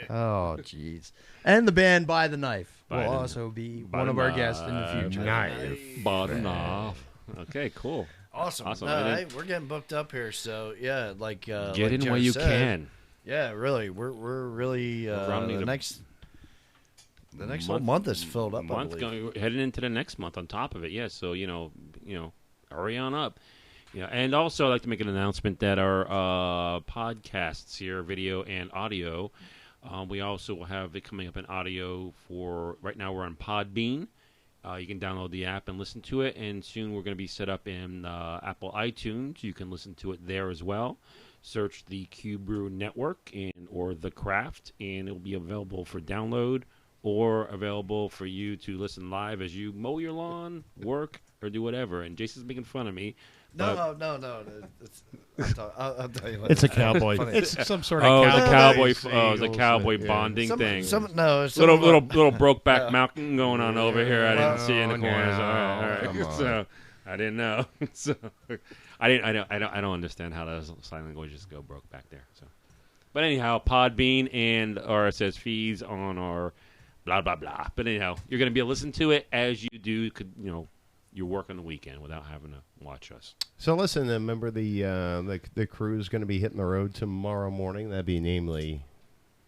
Oh, jeez. And the band By the Knife will also be one of our guests in the future. Knife. Bottom off. Okay, cool. Awesome. Awesome. Hey, we're getting booked up here, so yeah, Get like in Jared while you said, can. Yeah, really, we're really rounding the the next whole month is filled up. I believe. Heading into the next month on top of it. Yeah, so hurry on up. Yeah, and also I'd like to make an announcement that our podcasts here, video and audio, we also will have it coming up in audio for right now. We're on Podbean. You can download the app and listen to it, and soon we're going to be set up in Apple iTunes. You can listen to it there as well. Search the Q Brew Network or The Craft, and it'll be available for download or available for you to listen live as you mow your lawn, work, or do whatever. And Jason's making fun of me. No. I'll tell you what. It's a cowboy. Funny. It's some sort of cowboy. It's a cowboy bonding thing. Little Brokeback Mountain going on over here. I didn't see in the corners. All right. So I didn't know. So I don't understand how those sign languages go broke back there. So, but anyhow, Podbean and RSS feeds on our blah blah blah. But anyhow, you're going to be able to listen to it as you do. You work on the weekend without having to watch us. So listen, remember the crew is going to be hitting the road tomorrow morning. That'd be namely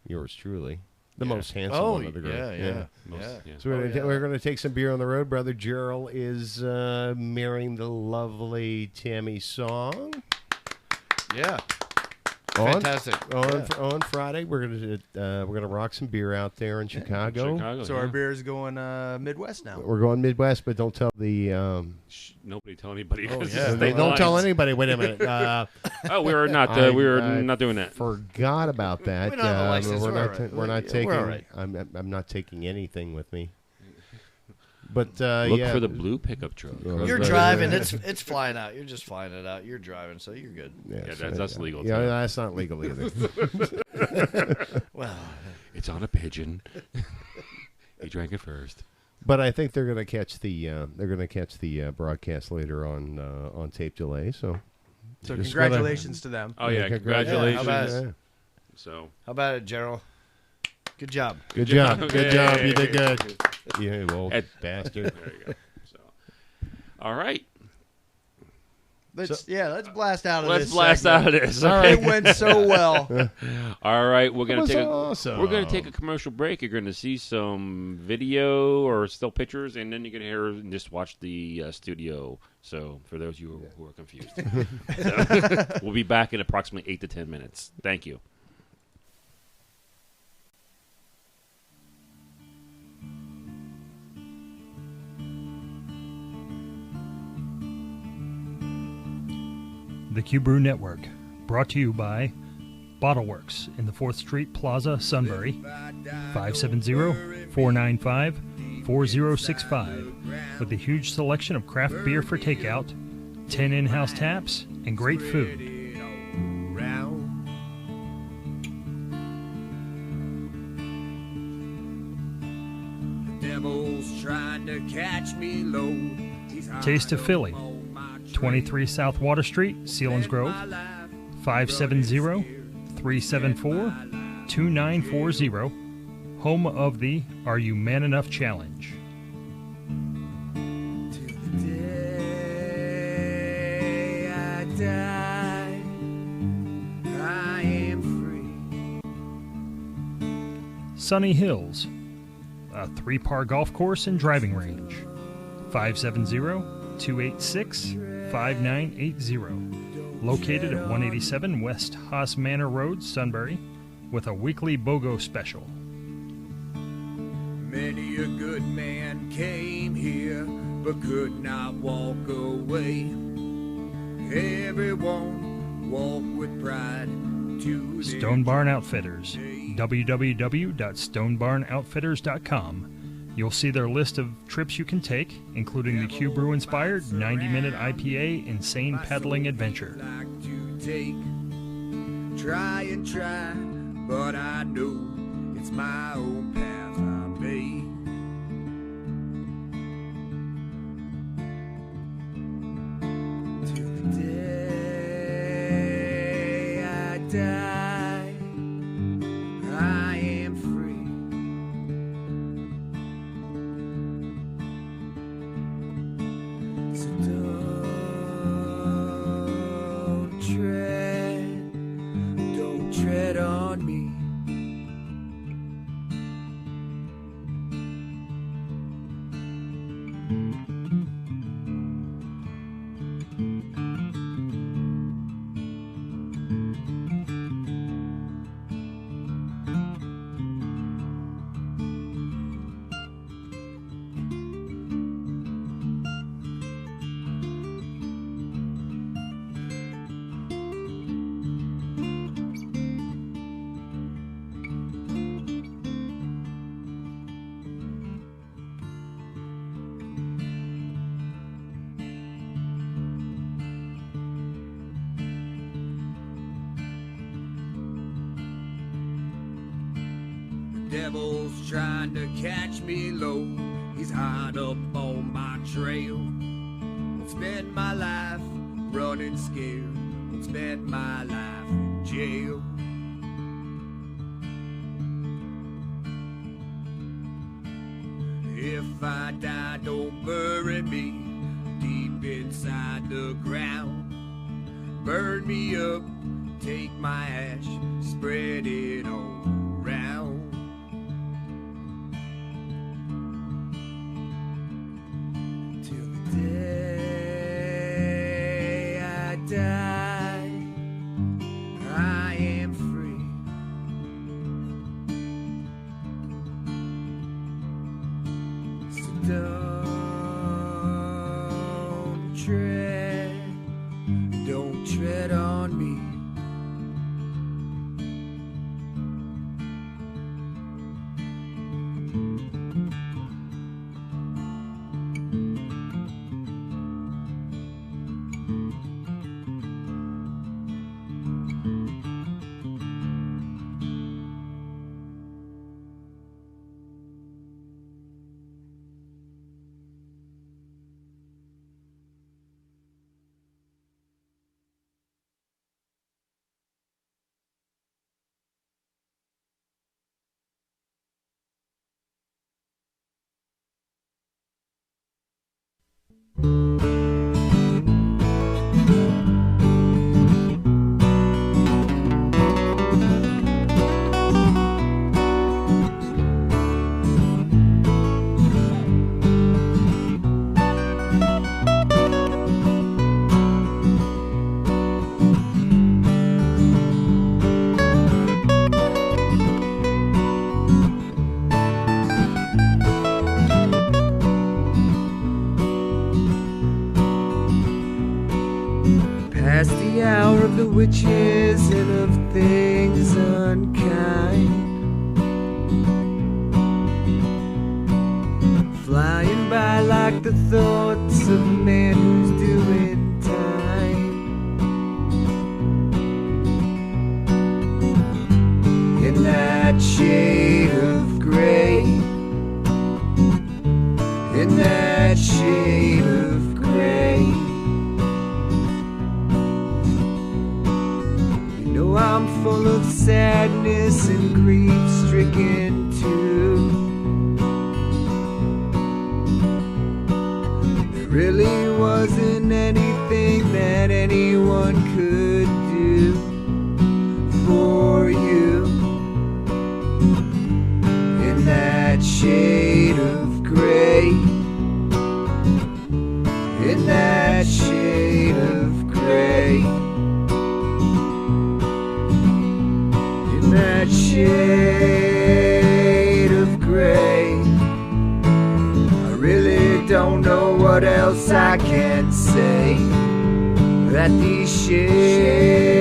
yours truly, the most handsome one of the group. Yeah. So we're going to take some beer on the road. Brother Gerald is marrying the lovely Tammy Song. Yeah. Fantastic. On Friday, we're gonna rock some beer out there in Chicago. So our beer is going Midwest now. We're going Midwest, but don't tell the. Nobody tell anybody. Don't tell anybody. Wait a minute. We're not doing that. Forgot about that. We don't have a license. We're not taking. We're all right. I'm not taking anything with me. But look for the blue pickup truck. You're driving. It's flying out. You're just flying it out. You're driving, so you're good. That's legal. Yeah, that's not legal either. Well, it's on a pigeon. He drank it first. But I think they're going to catch the broadcast later on tape delay. So congratulations to them. Oh yeah, congratulations. How about it, Gerald? Good job. Good job. You did good. You old bastard. There you go. So, all right. Let's blast out of Let's this. blast segment. out of this. It went so well. All right, we're gonna awesome. take a commercial break. You're gonna see some video or still pictures, and then you're gonna hear and just watch the studio. So for those of you who are confused, we'll be back in approximately 8 to 10 minutes. Thank you. The Q Brew Network, brought to you by Bottleworks in the 4th Street Plaza, Sunbury, 570-495-4065, with a huge selection of craft beer for takeout, 10 in-house taps, and great food. Devil's trying to catch me low. Taste of Philly, 23 South Water Street, Sealands Grove, 570-374-2940, home of the Are You Man Enough Challenge. Till the day I die, I am free. Sunny Hills, a 3-par golf course and driving range, 570-286-5300. 5980. Located at 187 West Haas Manor Road, Sunbury, with a weekly BOGO special. Many a good man came here, but could not walk away. Everyone walked with pride to Stone Barn Outfitters. www.stonebarnoutfitters.com. You'll see their list of trips you can take, including the Q Brew inspired 90-minute IPA Insane Pedaling Adventure. like to take. Try and try, but I know it's my own path I made. Till the day I die, I am free. So don't tread on me. Devil's trying to catch me low. He's hot up on my trail. Won't spend my life running scared. Won't spend my life in jail. If I die, don't bury me deep inside the ground. Burn me up, take my ash, spread it all around. Till the day I die, I am free. So don't tread on me. Past the hour of the witches and of things unkind, flying by like the thoughts of a man who's doing time. In that shade of gray, in that shade of gray, I'm full of sadness and grief-stricken too. There really wasn't anything that anyone could do for you. In that shade of gray, in that shade shade of gray. I really don't know what else I can say. That these shades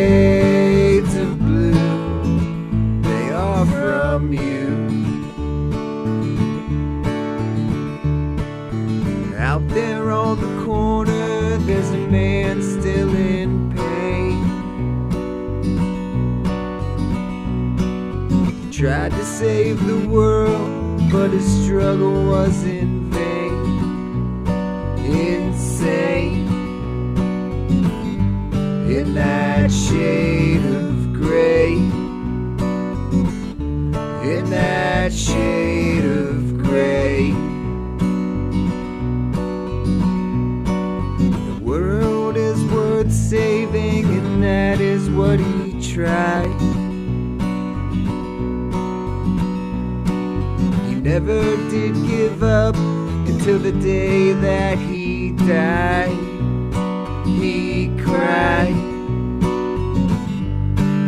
of blue, they are from you. Out there on the corner, there's a man still in pain. He tried to save the world, but his struggle was in vain. Insane. In that shade of gray. In that shade of gray. The world is worth saving, and that is what he tried. He never did give up until the day that he died. He cried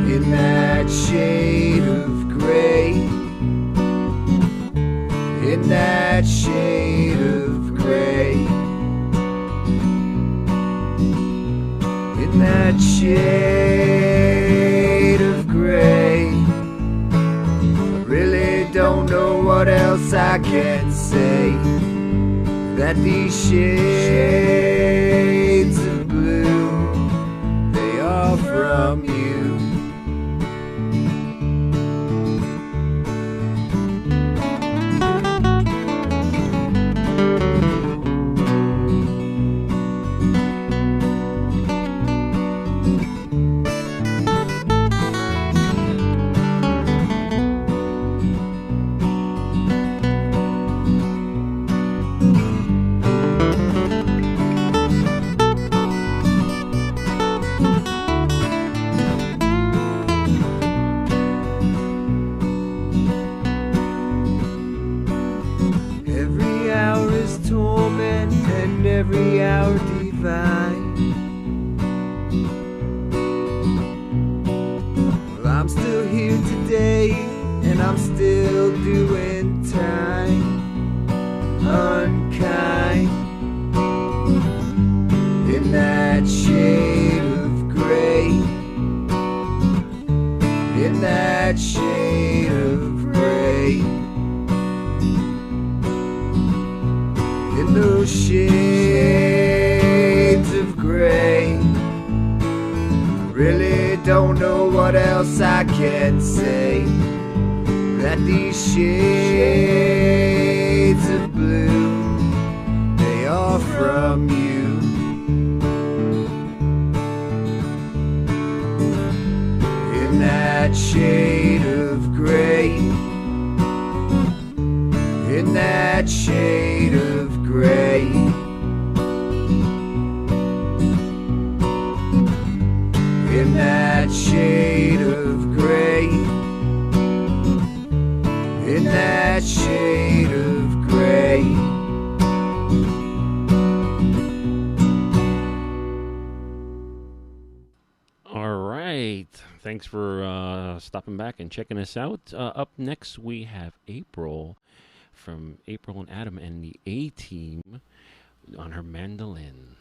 in that shade of gray. In that shade of gray. In that shade of gray. I really don't know what else I can say. That these shades of blue, they are from you. Every hour is torment and every hour divine. Well, I'm still here today and I'm still doing time unkind. In that shade of gray. In that shade of gray. In those shades of gray. I really don't know what else I can say. That these shades of blue, they are from you. In that shade of gray. In that shade of gray. In that shade of gray. In that shade of gray. All right. Thanks for stopping back and checking us out. Up next, we have April from April and Adam and the A-Team on her mandolin.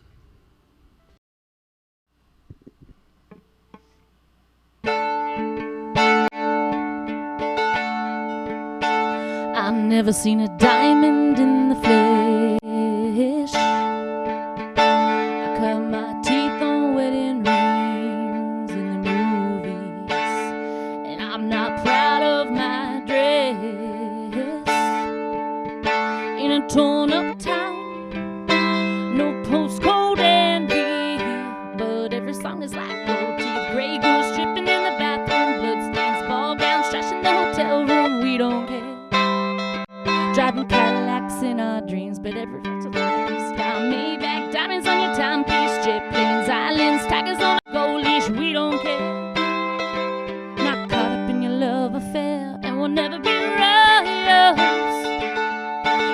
I've never seen a diamond in the flesh. I cut my teeth on wedding rings in the movies, and I'm not proud of my dress. In a torn up town, no postcode envy, but every song is like gold teeth, gray goose dripping in the bathroom, bloodstains, ball gowns, trash in the hotel room. We don't care. Driving Cadillacs in our dreams, but every heart's a life. Down Maybach, diamonds on your timepiece, jet planes, islands, tigers on a gold leash. We don't care. Not caught up in your love affair, and we'll never be royals.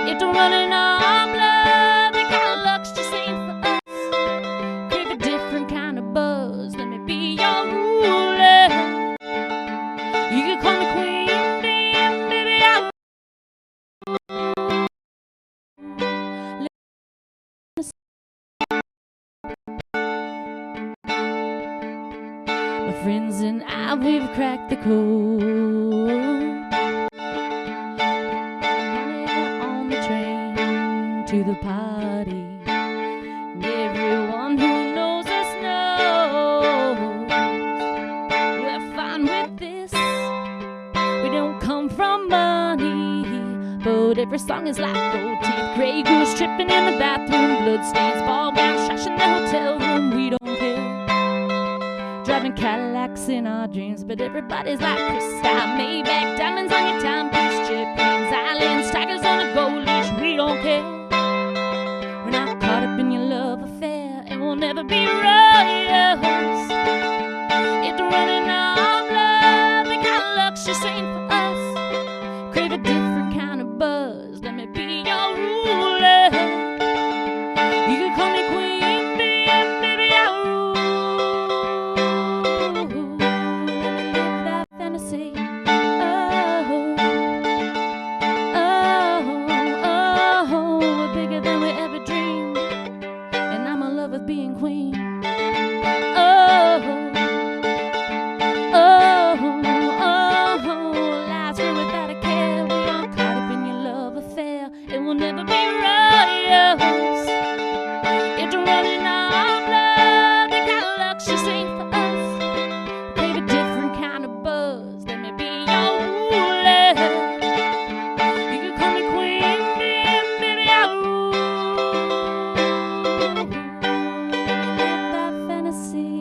It don't run in our blood. That kind of luck's just ain't for us. Crave a different kind of buzz. Let me be your ruler. You can call me queen. friends and I, we've cracked the code. Money on the train to the party. And everyone who knows us knows we're fine with this. We don't come from money, but every song is like gold teeth. Grey goose tripping in the bathroom, bloodstains, ball gowns, trash in the hotel room. We don't care. Driving Cadillacs in our dreams, but everybody's like crystal, Maybach, diamonds on your timepiece, jet planes, islands, tigers on a gold leash. We don't care. We're not caught up in your love affair, and we'll never be royals. It's running our blood, the kind of luxury ain't for us. Crave a different kind of buzz. Let me be your ruler. You can call me queen bee, and baby I'll rule. Let me live that fantasy. Oh, we're bigger than we ever dreamed, and I'm in love with being queen. Lies grew without a care. We aren't caught up in your love affair, and we'll never be royals. It's running our blood, the kind of luxury ain't for us. Crave a different kind of buzz. Let me be your ruler. You can call me queen bee, and baby I'll rule. Let me live that fantasy.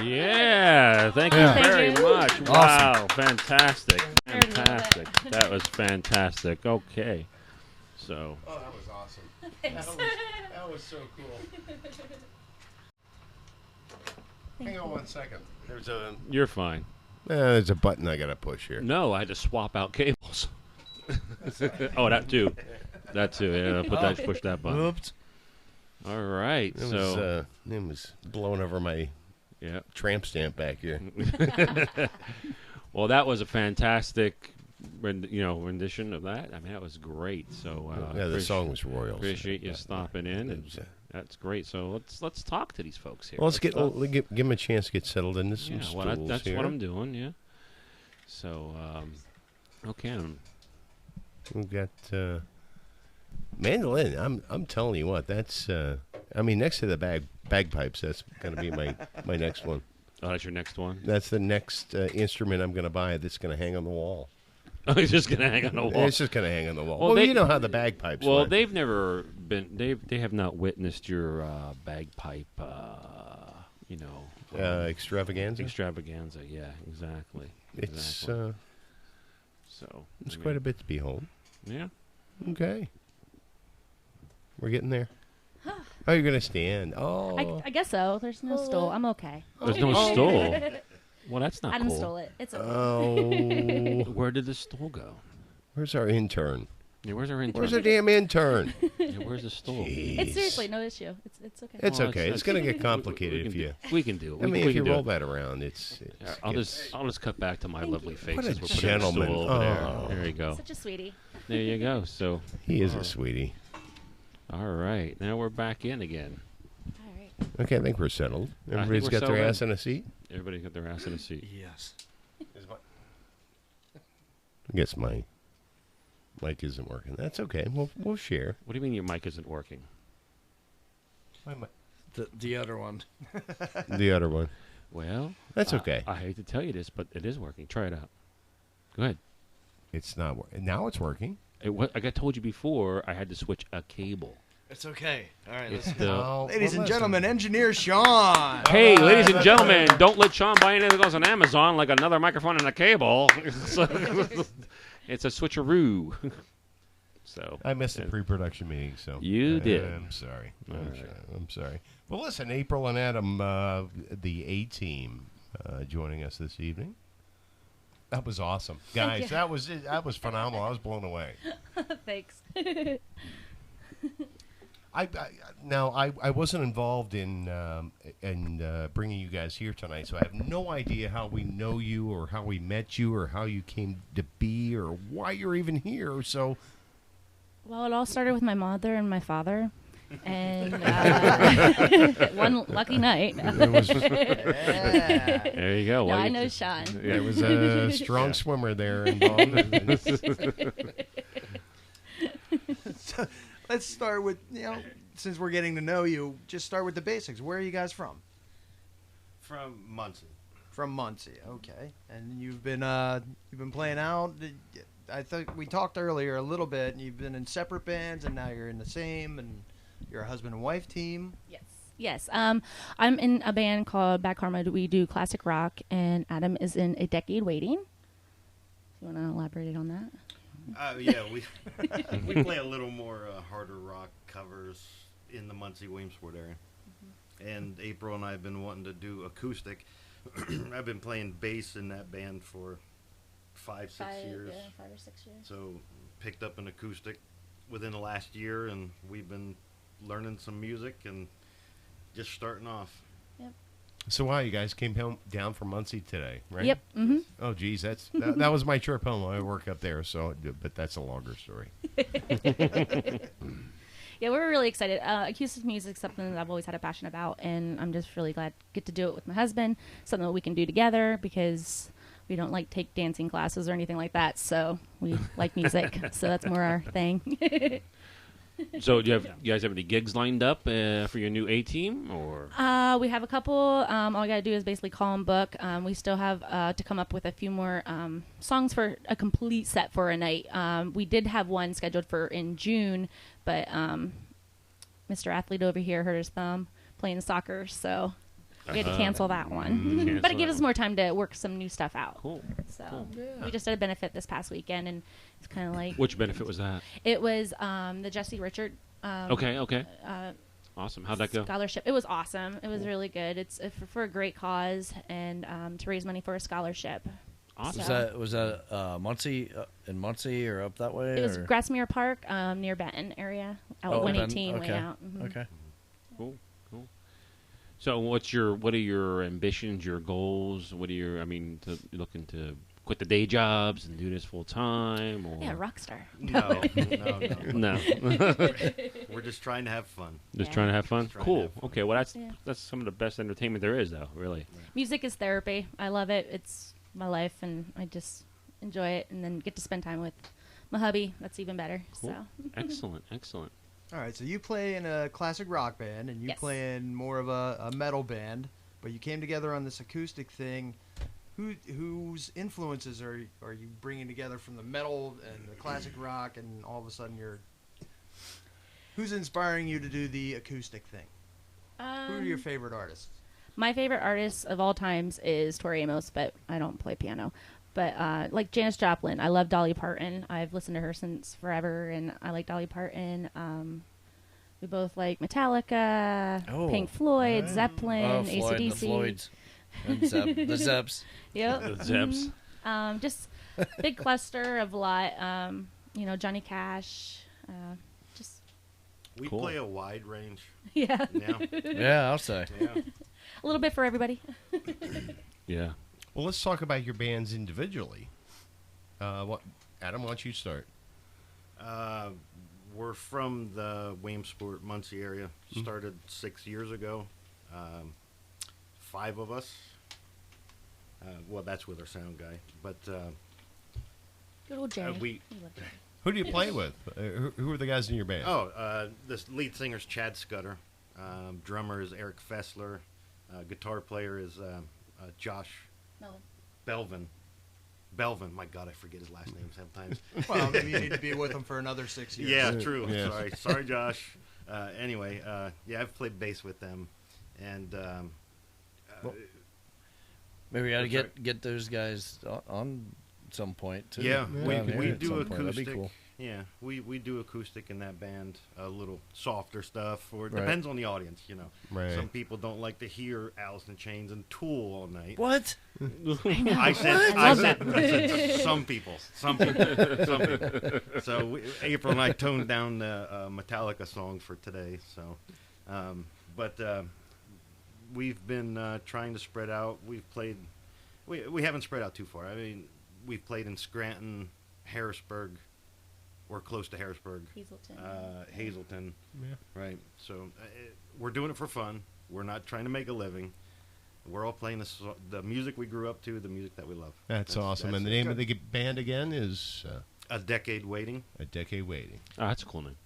Yeah, thank you Thank very you. much. Wow, fantastic. Fantastic. That was fantastic. Okay. So, Oh, that was awesome. Thanks. That was so cool. Hang on 1 second. you're fine. There's a button I gotta push here. No, I had to swap out cables. Oh, that too. That too. Yeah, push that button. Oops. All right. So, It was blowing over my yeah. tramp stamp back here. Well, that was a fantastic, rendition of that. I mean, that was great. So, Yeah, the song was Royals. Appreciate you Yeah. stopping in, It and was, that's great. So let's talk to these folks here. Well, let's talk. give them a chance to get settled into some Yeah, stools well, that's here. what I'm doing. Yeah. So, okay. We've got mandolin. I'm telling you what. That's next to the bagpipes. That's going to be my next one. Oh, that's your next one. That's the next instrument I'm going to buy. That's going to hang on the wall. Oh, it's just gonna hang on the wall. It's just going to hang on the wall. Well, Well, they- you know how the bagpipes. Well, went. they've never been. They have not witnessed your bagpipe. Extravaganza. Extravaganza. Yeah, exactly. It's Exactly. So it's quite a bit to behold. Yeah. Okay. We're getting there. Oh, you're going to stand. Oh. I guess so. There's no stole. I'm okay. There's no stole. Well, that's not I didn't cool. stole it. It's okay. Oh. Where did the stole go? Where's our intern? Yeah, where's our intern? Where's our damn intern? Yeah, where's the stole? It's seriously no issue. It's okay. It's Well, okay. it's- It's going to get complicated if you. We can do it. I mean, we if can you do roll it. that around, it's Yeah, I'll just cut back to my lovely face What a as we're putting gentleman. the stool over Oh. there. There you go. Such a sweetie. There you go. So, he is a sweetie. all right, now we're back in again. All right. Okay, I think we're settled. think Everybody's we're got their settled. ass in a seat. Everybody's got their ass in a seat. Yes. I guess my mic isn't working. That's okay. We'll share. What do you mean your mic isn't working? The other one. The other one. Well, That's okay. I hate to tell you this, but it is working. Try it out. Go ahead. It's not working. Now it's working. Like I told you before, I had to switch a cable. It's okay. All right. It's Let's the Ladies and gentlemen, engineer Sean. Hey, ladies and gentlemen, don't let Sean buy anything that goes on Amazon like another microphone and a cable. It's a switcheroo. So I missed the pre-production meeting, so You did. I'm sorry. All right. I'm sorry. Well, listen, April and Adam, the A team, joining us this evening. That was awesome, guys. you. That was phenomenal. I was blown away. Thanks. I wasn't involved in bringing you guys here tonight, so I have no idea how we know you or how we met you or how you came to be or why you're even here. So Well, it all started with my mother and my father. And one lucky night. There you go. No, Well, I you- know Sean. There was a strong swimmer there involved. So, let's start with, since we're getting to know you, just start with the basics. Where are you guys from? From Muncie. From Muncie, okay. And you've been playing out. I think we talked earlier a little bit. And you've been in separate bands, and now you're in the same, and you're a husband and wife team. Yes. Yes. I'm in a band called Bad Karma. We do classic rock, and Adam is in A Decade Waiting. You want to elaborate on that? Yeah, we play a little more harder rock covers in the Muncie Williamsport area. And April and I have been wanting to do acoustic. I've been playing bass in that band for 5, 6 years. Yeah, 5 or 6 years. So picked up an acoustic within the last year, and we've been learning some music and just starting off. Yep. So wow, you guys came down from Muncie today, right? Yep. Mm-hmm. Oh, geez, that was my trip home. I work up there, but that's a longer story. Yeah, we're really excited. Acoustic music is something that I've always had a passion about, and I'm just really glad to get to do it with my husband, something that we can do together because we don't like take dancing classes or anything like that, so we like music, so that's more our thing. So, do you guys have any gigs lined up for your new A team, or? We have a couple. All we got to do is basically call and book. We still have to come up with a few more songs for a complete set for a night. We did have one scheduled for in June, but Mr. Athlete over here hurt his thumb playing soccer, so we had to cancel that one. But it gives us more time to work some new stuff out. Cool. So Cool. we just did a benefit this past weekend, and it's kind of like Which benefit was that? it was the Jesse Richard. Okay. Awesome. How'd that go? Scholarship. It was awesome. It was really good. It's for a great cause and to raise money for a scholarship. Awesome. So- Was that Muncie in Muncie or up that way? It was or? Grassmere Park near Benton area, out Oh, 118 Benton, way okay. out. Mhm. Okay. Cool. So, what are your ambitions, your goals? Looking to quit the day jobs and do this full time, or Yeah, rock star. No. no? We're just trying to have fun. Just Yeah. trying to have fun. Just trying to Cool. have fun. Okay. Well, Yeah. that's some of the best entertainment there is, though. Really. Music is therapy. I love it. It's my life, and I just enjoy it. And then get to spend time with my hubby. That's even better. Cool. So Excellent. All right, so you play in a classic rock band, and you Yes. play in more of a metal band, but you came together on this acoustic thing. Whose influences are you bringing together from the metal and the classic rock, and all of a sudden who's inspiring you to do the acoustic thing? Who are your favorite artists? my favorite artist of all times is Tori Amos, but I don't play piano. But like Janis Joplin, I love Dolly Parton. I've listened to her since forever, and I like Dolly Parton. We both like Metallica, Oh, Pink Floyd, alright. Zeppelin, Floyd, the AC/DC. Floyds. And the Zeps. Yep. The Zeps. Just big cluster of a lot. Johnny Cash. Just We Cool. play a wide range yeah, now. Yeah, I'll say. Yeah. a little bit for everybody. Yeah. Well, let's talk about your bands individually. Adam, why don't you start? We're from the Williamsport, Muncie area. Started 6 years ago. 5 of us. Well, that's with our sound guy. But Good old Jay. we- We love Jay. Who do you play with? Who are the guys in your band? the lead singer's Chad Scudder. Drummer is Eric Fessler. Guitar player is Josh Melvin. Belvin. My God, I forget his last name sometimes. Well, maybe you need to be with them for another 6 years. Yeah, true. Yeah. Sorry, Josh. Anyway, I've played bass with them, and Maybe we got to That's get those guys on some point too. yeah, down here we at do some point. That'd acoustic. be cool. Yeah, we do acoustic in that band. A little softer stuff, or it Right. depends on the audience. Right. Some people don't like to hear Alice in Chains and Tool all night. What? I said some people. So April and I toned down the Metallica song for today. So, but we've been trying to spread out. We've played. We haven't spread out too far. I mean, we've played in Scranton, Harrisburg, we're close to Harrisburg, Hazelton. Hazelton, Yeah. right? So we're doing it for fun. We're not trying to make a living. We're all playing the music we grew up to, the music that we love. That's awesome. And the it. name of the band again is A Decade Waiting. A Decade Waiting. Oh, that's a cool name.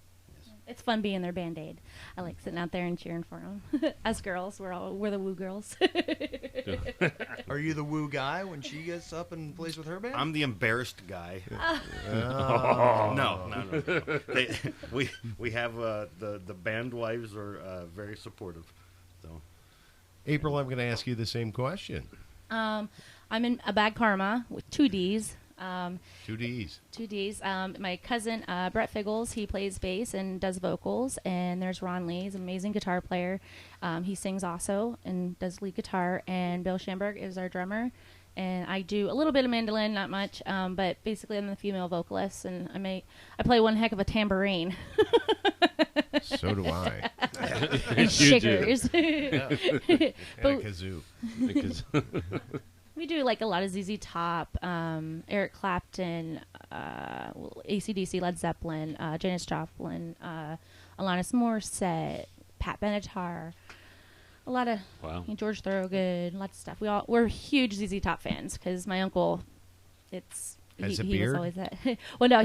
It's fun being their Band-Aid. I like sitting out there and cheering for them. As girls, we're the woo girls. Are you the woo guy when she gets up and plays with her band? I'm the embarrassed guy. Oh. No. We have the band wives are very supportive. So April, I'm going to ask you the same question. I'm in a Bad Karma with 2 Ds. 2 Ds. 2 Ds. My cousin Brett Figgles, he plays bass and does vocals, and there's Ron Lee, he's an amazing guitar player. He sings also and does lead guitar, and Bill Schamberg is our drummer. And I do a little bit of mandolin, not much, but basically I'm the female vocalist, and I play one heck of a tambourine. So do I. And shakers. And a But kazoo. Because we do like a lot of ZZ Top, Eric Clapton, AC/DC, Led Zeppelin, Janis Joplin, Alanis Morissette, Pat Benatar, a lot of George Thorogood, lots of stuff. We're huge ZZ Top fans because my uncle, he was always that. Well, no,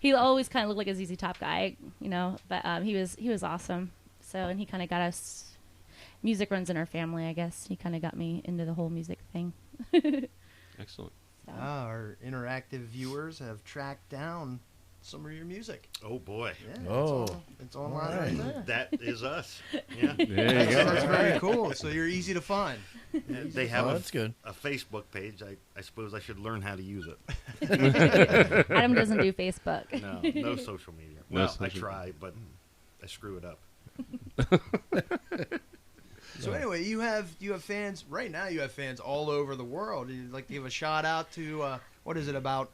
he always kind of looked like a ZZ Top guy, but he was awesome. So, and he kind of got us. Music runs in our family, I guess. He kind of got me into the whole music thing. excellent. So. Our interactive viewers have tracked down some of your music. oh boy, Yeah, it's online right there. that is us. Yeah. There you That's go. very cool. So you're easy to find. They have that's good. a Facebook page. I suppose I should learn how to use it. Adam doesn't do Facebook. No social media. No Well, social I try, but I screw it up. So anyway, you have fans right now. You have fans all over the world. You'd like to give a shout out to what is it about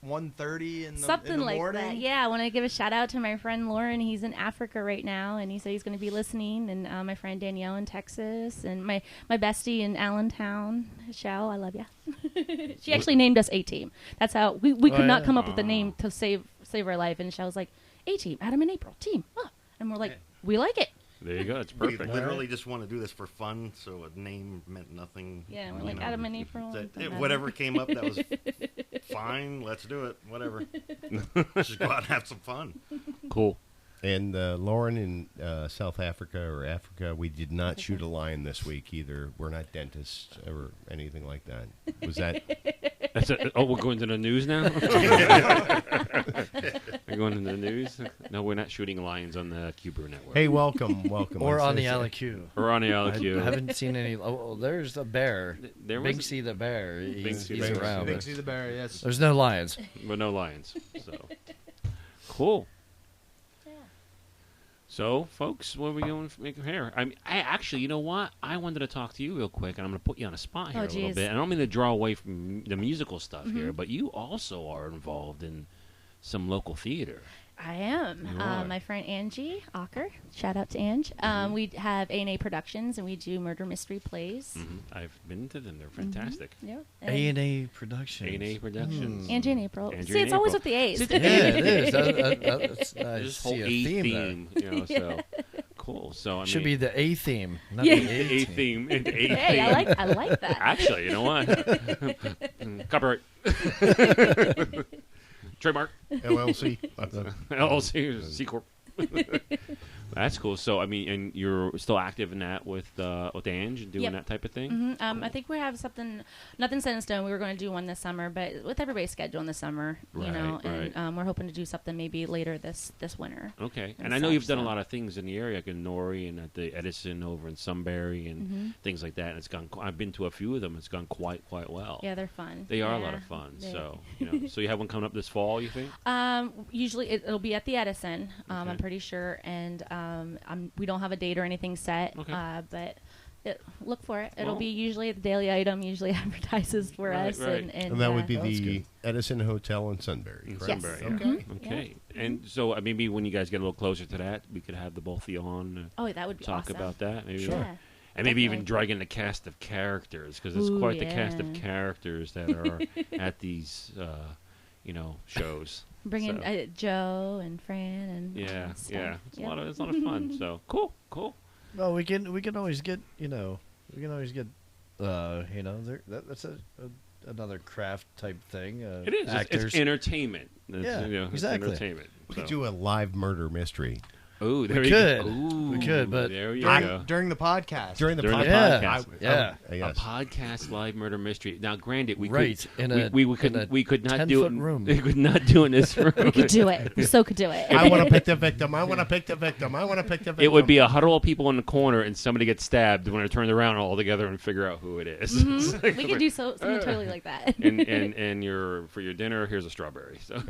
1:30 in the Something like morning? that. Yeah, I want to give a shout out to my friend Lauren. He's in Africa right now, and he said he's going to be listening. And my friend Danielle in Texas, and my bestie in Allentown, Shell. I love ya. She actually named us A-Team. That's how we could not come up with a name to save our life. And Shell was like, A-Team, Adam and April, team. Oh. And we're like, we like it. There you go. It's We perfect. literally just want to do this for fun, so a name meant nothing. Yeah, we're like Adam and April. Whatever came up, that was fine. Let's do it. Whatever. Just go out and have some fun. Cool. And Lauren in South Africa or Africa, we did not shoot a lion this week either. We're not dentists or anything like that. Was that? That's it. Oh, we're going to the news now? We're going to the news? No, we're not shooting lions on the Q Brew Network. Hey, welcome. Or on the Alley. LQ. We're on the I LQ. haven't seen any. Oh, there's a bear. There was Binksy the bear. He's Binksy around. but Binksy the Bear, yes. There's no lions. but no lions. So cool. So, folks, what are we going to make here? I actually, you know what? I wanted to talk to you real quick, and I'm going to put you on a spot here a little geez. bit. And I don't mean to draw away from the musical stuff here, but you also are involved in some local theater. I am. You are. My friend Angie Ocker, shout out to Ange. We have A&A Productions, and we do murder mystery plays. I've been to them. They're fantastic. Yeah. A&A Productions. A&A Productions. Angie and April. Angie See, and it's always April. with the A's. Yeah, it is. I This see whole a A theme, theme, you know, so cool. So I Should mean, be the A theme, not Yeah. the the A A theme. theme. And A Hey, theme. I like that. Actually, you know what? Copyright. Trademark. LLC. LLC, C Corp. That's cool. So, I mean, and you're still active in that with Ange and doing Yep. that type of thing? I think we have nothing set in stone. We were going to do one this summer, but with everybody's schedule in the summer, Right, you know, right. and we're hoping to do something maybe later this winter. Okay. and And I know such, you've done a so. lot of things in the area, like in Nori and at the Edison over in Sunbury and things like that. And it's gone. I've been to a few of them. It's gone quite well. Yeah, they're fun. They are a Yeah. lot of fun. They- So, you know, so you have one coming up this fall, you think? Usually it'll be at the Edison. I'm Okay. pretty sure, and we don't have a date or anything set, Okay. but look for it. It'll Well- be usually the Daily Item. Usually advertises for Right, us, right. And that would be That's the good. Edison Hotel in Sunbury. In correct? Yes. Sunbury. Okay. Okay. And so maybe when you guys get a little closer to that, we could have the both of you on Oh, that would be talk awesome. about that. Maybe. Yeah. And maybe even Definitely. drag in the cast of characters, because it's Ooh, quite the cast of yeah. characters that are at these, shows. Bringing So- Joe and Fran and Yeah, stuff. yeah. It's Yep. a lot of fun. So cool. Well, we can always get that's another craft type thing. It is. Actors. It's entertainment. It's, Yeah, it's exactly. entertainment. We So. could do a live murder mystery Ooh, there We you could. go. Ooh, We could, but there you During, go. during the podcast. during the During the podcast. podcast. Yeah. A podcast live murder mystery. Now, granted, we Right, could, in a- we in a could not do it. 10-foot room. We could not do it in this room. We could do it. We so could do it. I want to pick the victim. I want to pick the victim. I want to pick the victim. It would be a huddle of people in the corner, and somebody gets stabbed. When I turn around all together and figure out who it is. Mhm. We could do something totally like that. and for your dinner, here's a strawberry. So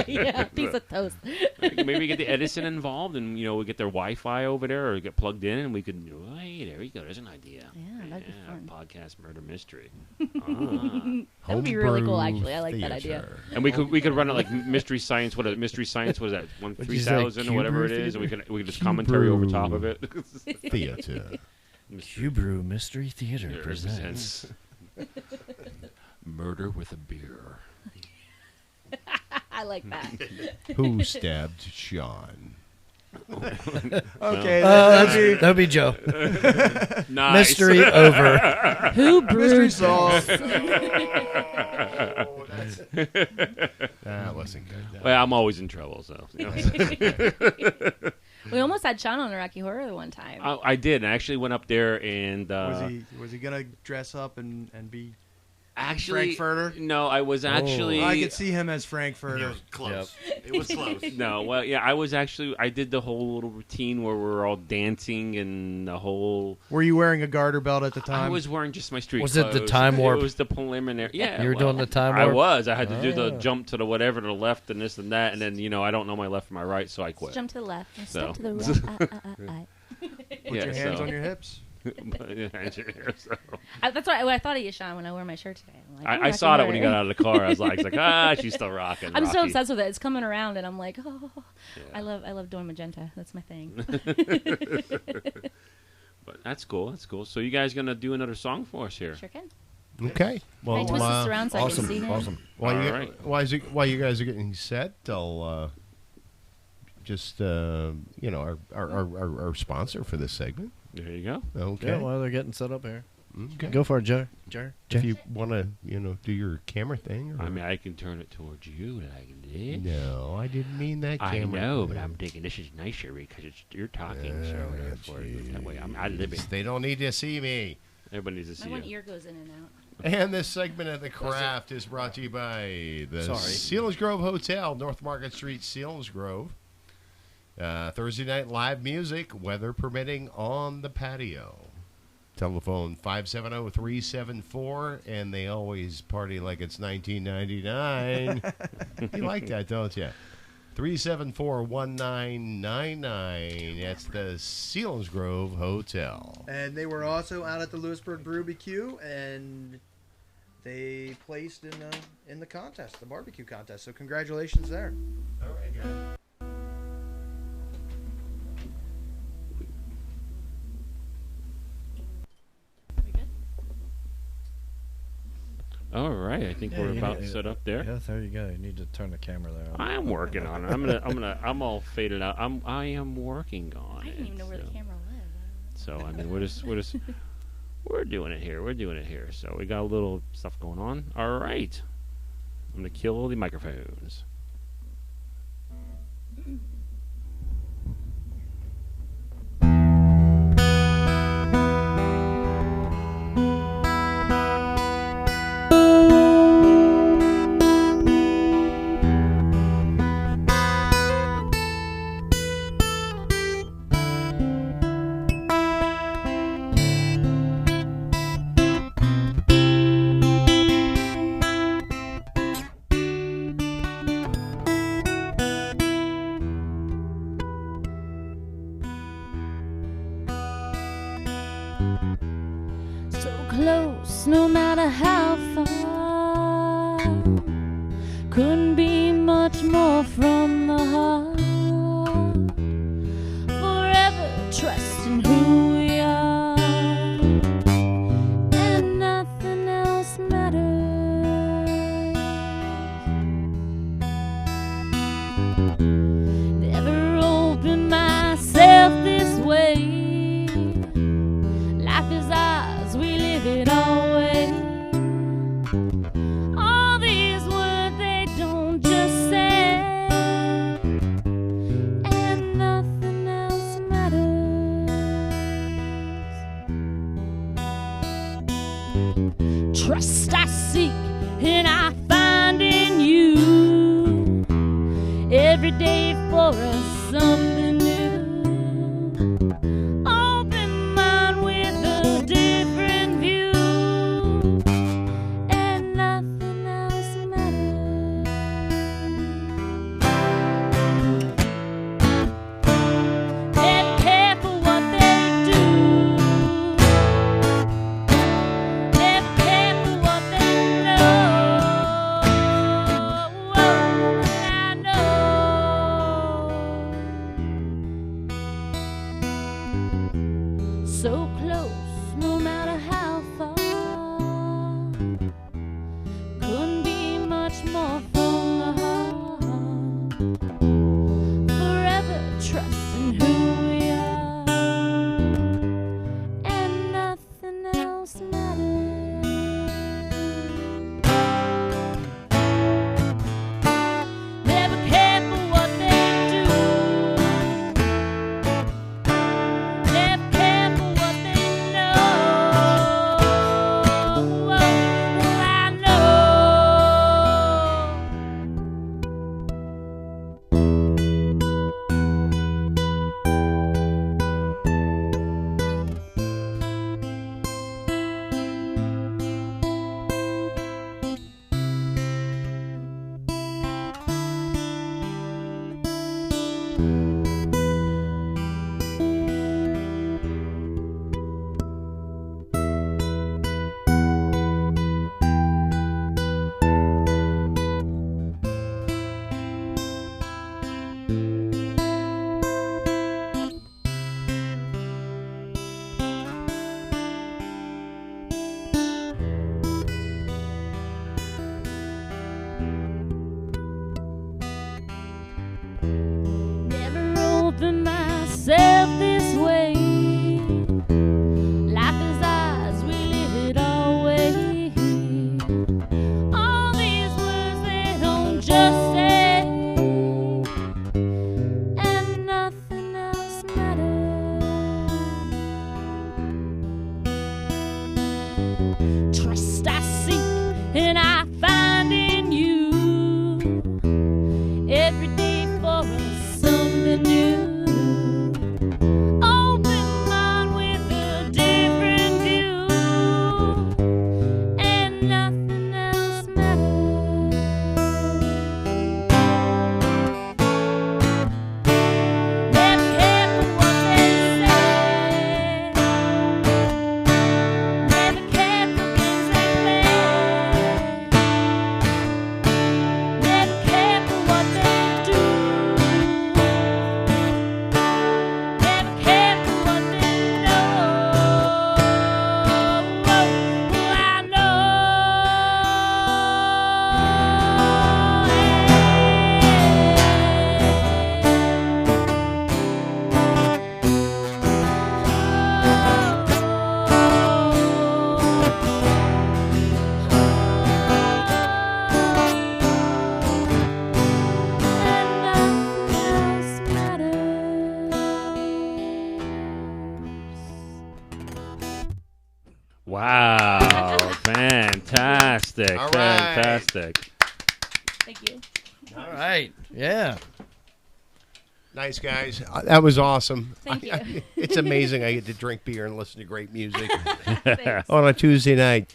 Yeah, piece of toast. maybe we get the Edison involved, and we get their Wi-Fi over there, or get plugged in, and we could. Hey, there we go. There's an idea. Yeah, that'd be fun. Podcast murder mystery. That would be really cool, Homebrew actually. I like that idea. theater. And we could run it like mystery science. What is mystery science? What is that? What'd you say, 3000 or whatever it Cube is. And we Theater? can just commentary over Brew top of it. Theater. Brew Mystery Theater Here presents. Murder with a beer. I like that. Who stabbed Sean? Okay, That'd be Joe. Nice. Mystery over. Who brewed mystery this? solved. That wasn't good. Well, I'm always in trouble, so. We almost had Sean on a Rocky Horror the one time. I did. I actually went up there and Was he gonna dress up and be actually Frankfurter? No, I was actually. I could see him as Frankfurter. Close. It was close. No, well, yeah, I did the whole little routine where we're all dancing and the whole. Were you wearing a garter belt at the time? I was wearing just my street Was it clothes. the time warp? It was the preliminary. Yeah, You were doing the time I warp? was. I had to do the Ah. jump to the whatever to the left and this and that, and then I don't know my left from my right, so I quit. Jump to the left and So. step to the right. Put your hands on your hips. That's what I thought of you, Sean, when I wore my shirt today. I'm like, I Rocky saw that when he Horror. got out of the car. I was like, she's still rocking. I'm so Rocky. obsessed with it. It's coming around, and I'm like, oh, Yeah. I love doing magenta. That's my thing. But that's cool. That's cool. So you guys gonna do another song for us here? Sure can. Okay. Can I twist this around so I Awesome. can see him? Awesome. While you, All right. while you guys are getting set, I'll just our sponsor for this segment. There you go. Okay. Yeah, while they're getting set up here. Okay. Go for it, Joe. If you want to, do your camera thing. Or I mean, I can turn it towards you like this. no, I didn't mean that I camera. know, but I'm thinking this is nicer because you're talking, so therefore that way I live it. They don't need to see me. Everybody needs to My see one it. ear goes in and out. And this segment of The Craft is brought to you by the Sorry. Selinsgrove Hotel, North Market Street, Selinsgrove. Thursday night live music, weather permitting, on the patio. Telephone 570-374, and they always party like it's 1999. You like that, don't you? 374-1999. That's the Selinsgrove Hotel. And they were also out at the Lewisburg Brew BQ, and they placed in the contest, the barbecue contest. So congratulations there. All right, guys. All right, I think we're about set up there. Yeah, there you go. You need to turn the camera there. I am working on it. I'm all faded out. I am working on I it. didn't even know where the camera was. So I mean, we're doing it here. We're doing it here. So we got a little stuff going on. All right, I'm gonna kill the microphones. So close, no matter how far. Couldn't be much more from the heart. Forever trusting who we are, and nothing else matters. Never opened myself this way. Life is ours, we live it always. All these words, they don't just say, and nothing else matters. Trust I seek and I find in you. Every day for us something new. Open mind with a different view, and nothing else matters. They're careful what they do. They're careful what they know. I know. So close, no matter how far. Couldn't be much more from the heart. Forever trusting who we are, and nothing else matters. Never careful what they do. Never careful what they know. I know. Never opened myself this way. Life is ours, we live it always. All these words, they don't just say, and nothing else matters. Trust I seek and I find in you. Every day for us something new. Open mind with a different view, and nothing else matters. Never careful what they say. Never careful games they play. Never careful what they do. Never careful what they know. I know. Wow. Fantastic. All right. Fantastic. Thank you. All right. Yeah. Nice, guys. That was awesome. Thank you. It's amazing I get to drink beer and listen to great music Thanks. on a Tuesday night.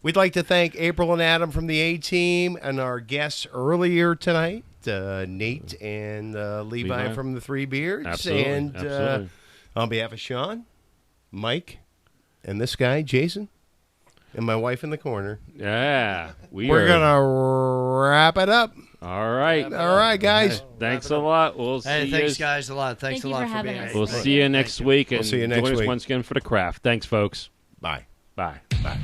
We'd like to thank April and Adam from the A-Team and our guests earlier tonight, Nate and Levi from the Three Beards. Absolutely. And Absolutely. on behalf of Sean, Mike, and this guy, Jason, and my wife in the corner, Yeah. we're going to wrap it up. All right. All right, guys. Thanks a lot. We'll Hey, see thanks, you. guys, a lot. Thanks Thank a you lot for being having us. here. We'll see you next week. And We'll see you next join us week. once again for the craft. Thanks, folks. Bye. Bye. Bye.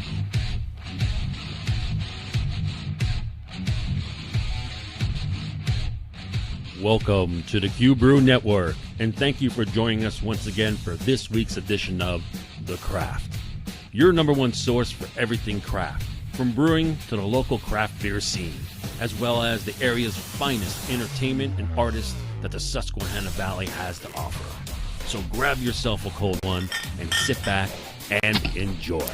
Welcome to the Q Brew Network, and thank you for joining us once again for this week's edition of The Craft, your number one source for everything craft, from brewing to the local craft beer scene, as well as the area's finest entertainment and artists that the Susquehanna Valley has to offer. So grab yourself a cold one and sit back and enjoy.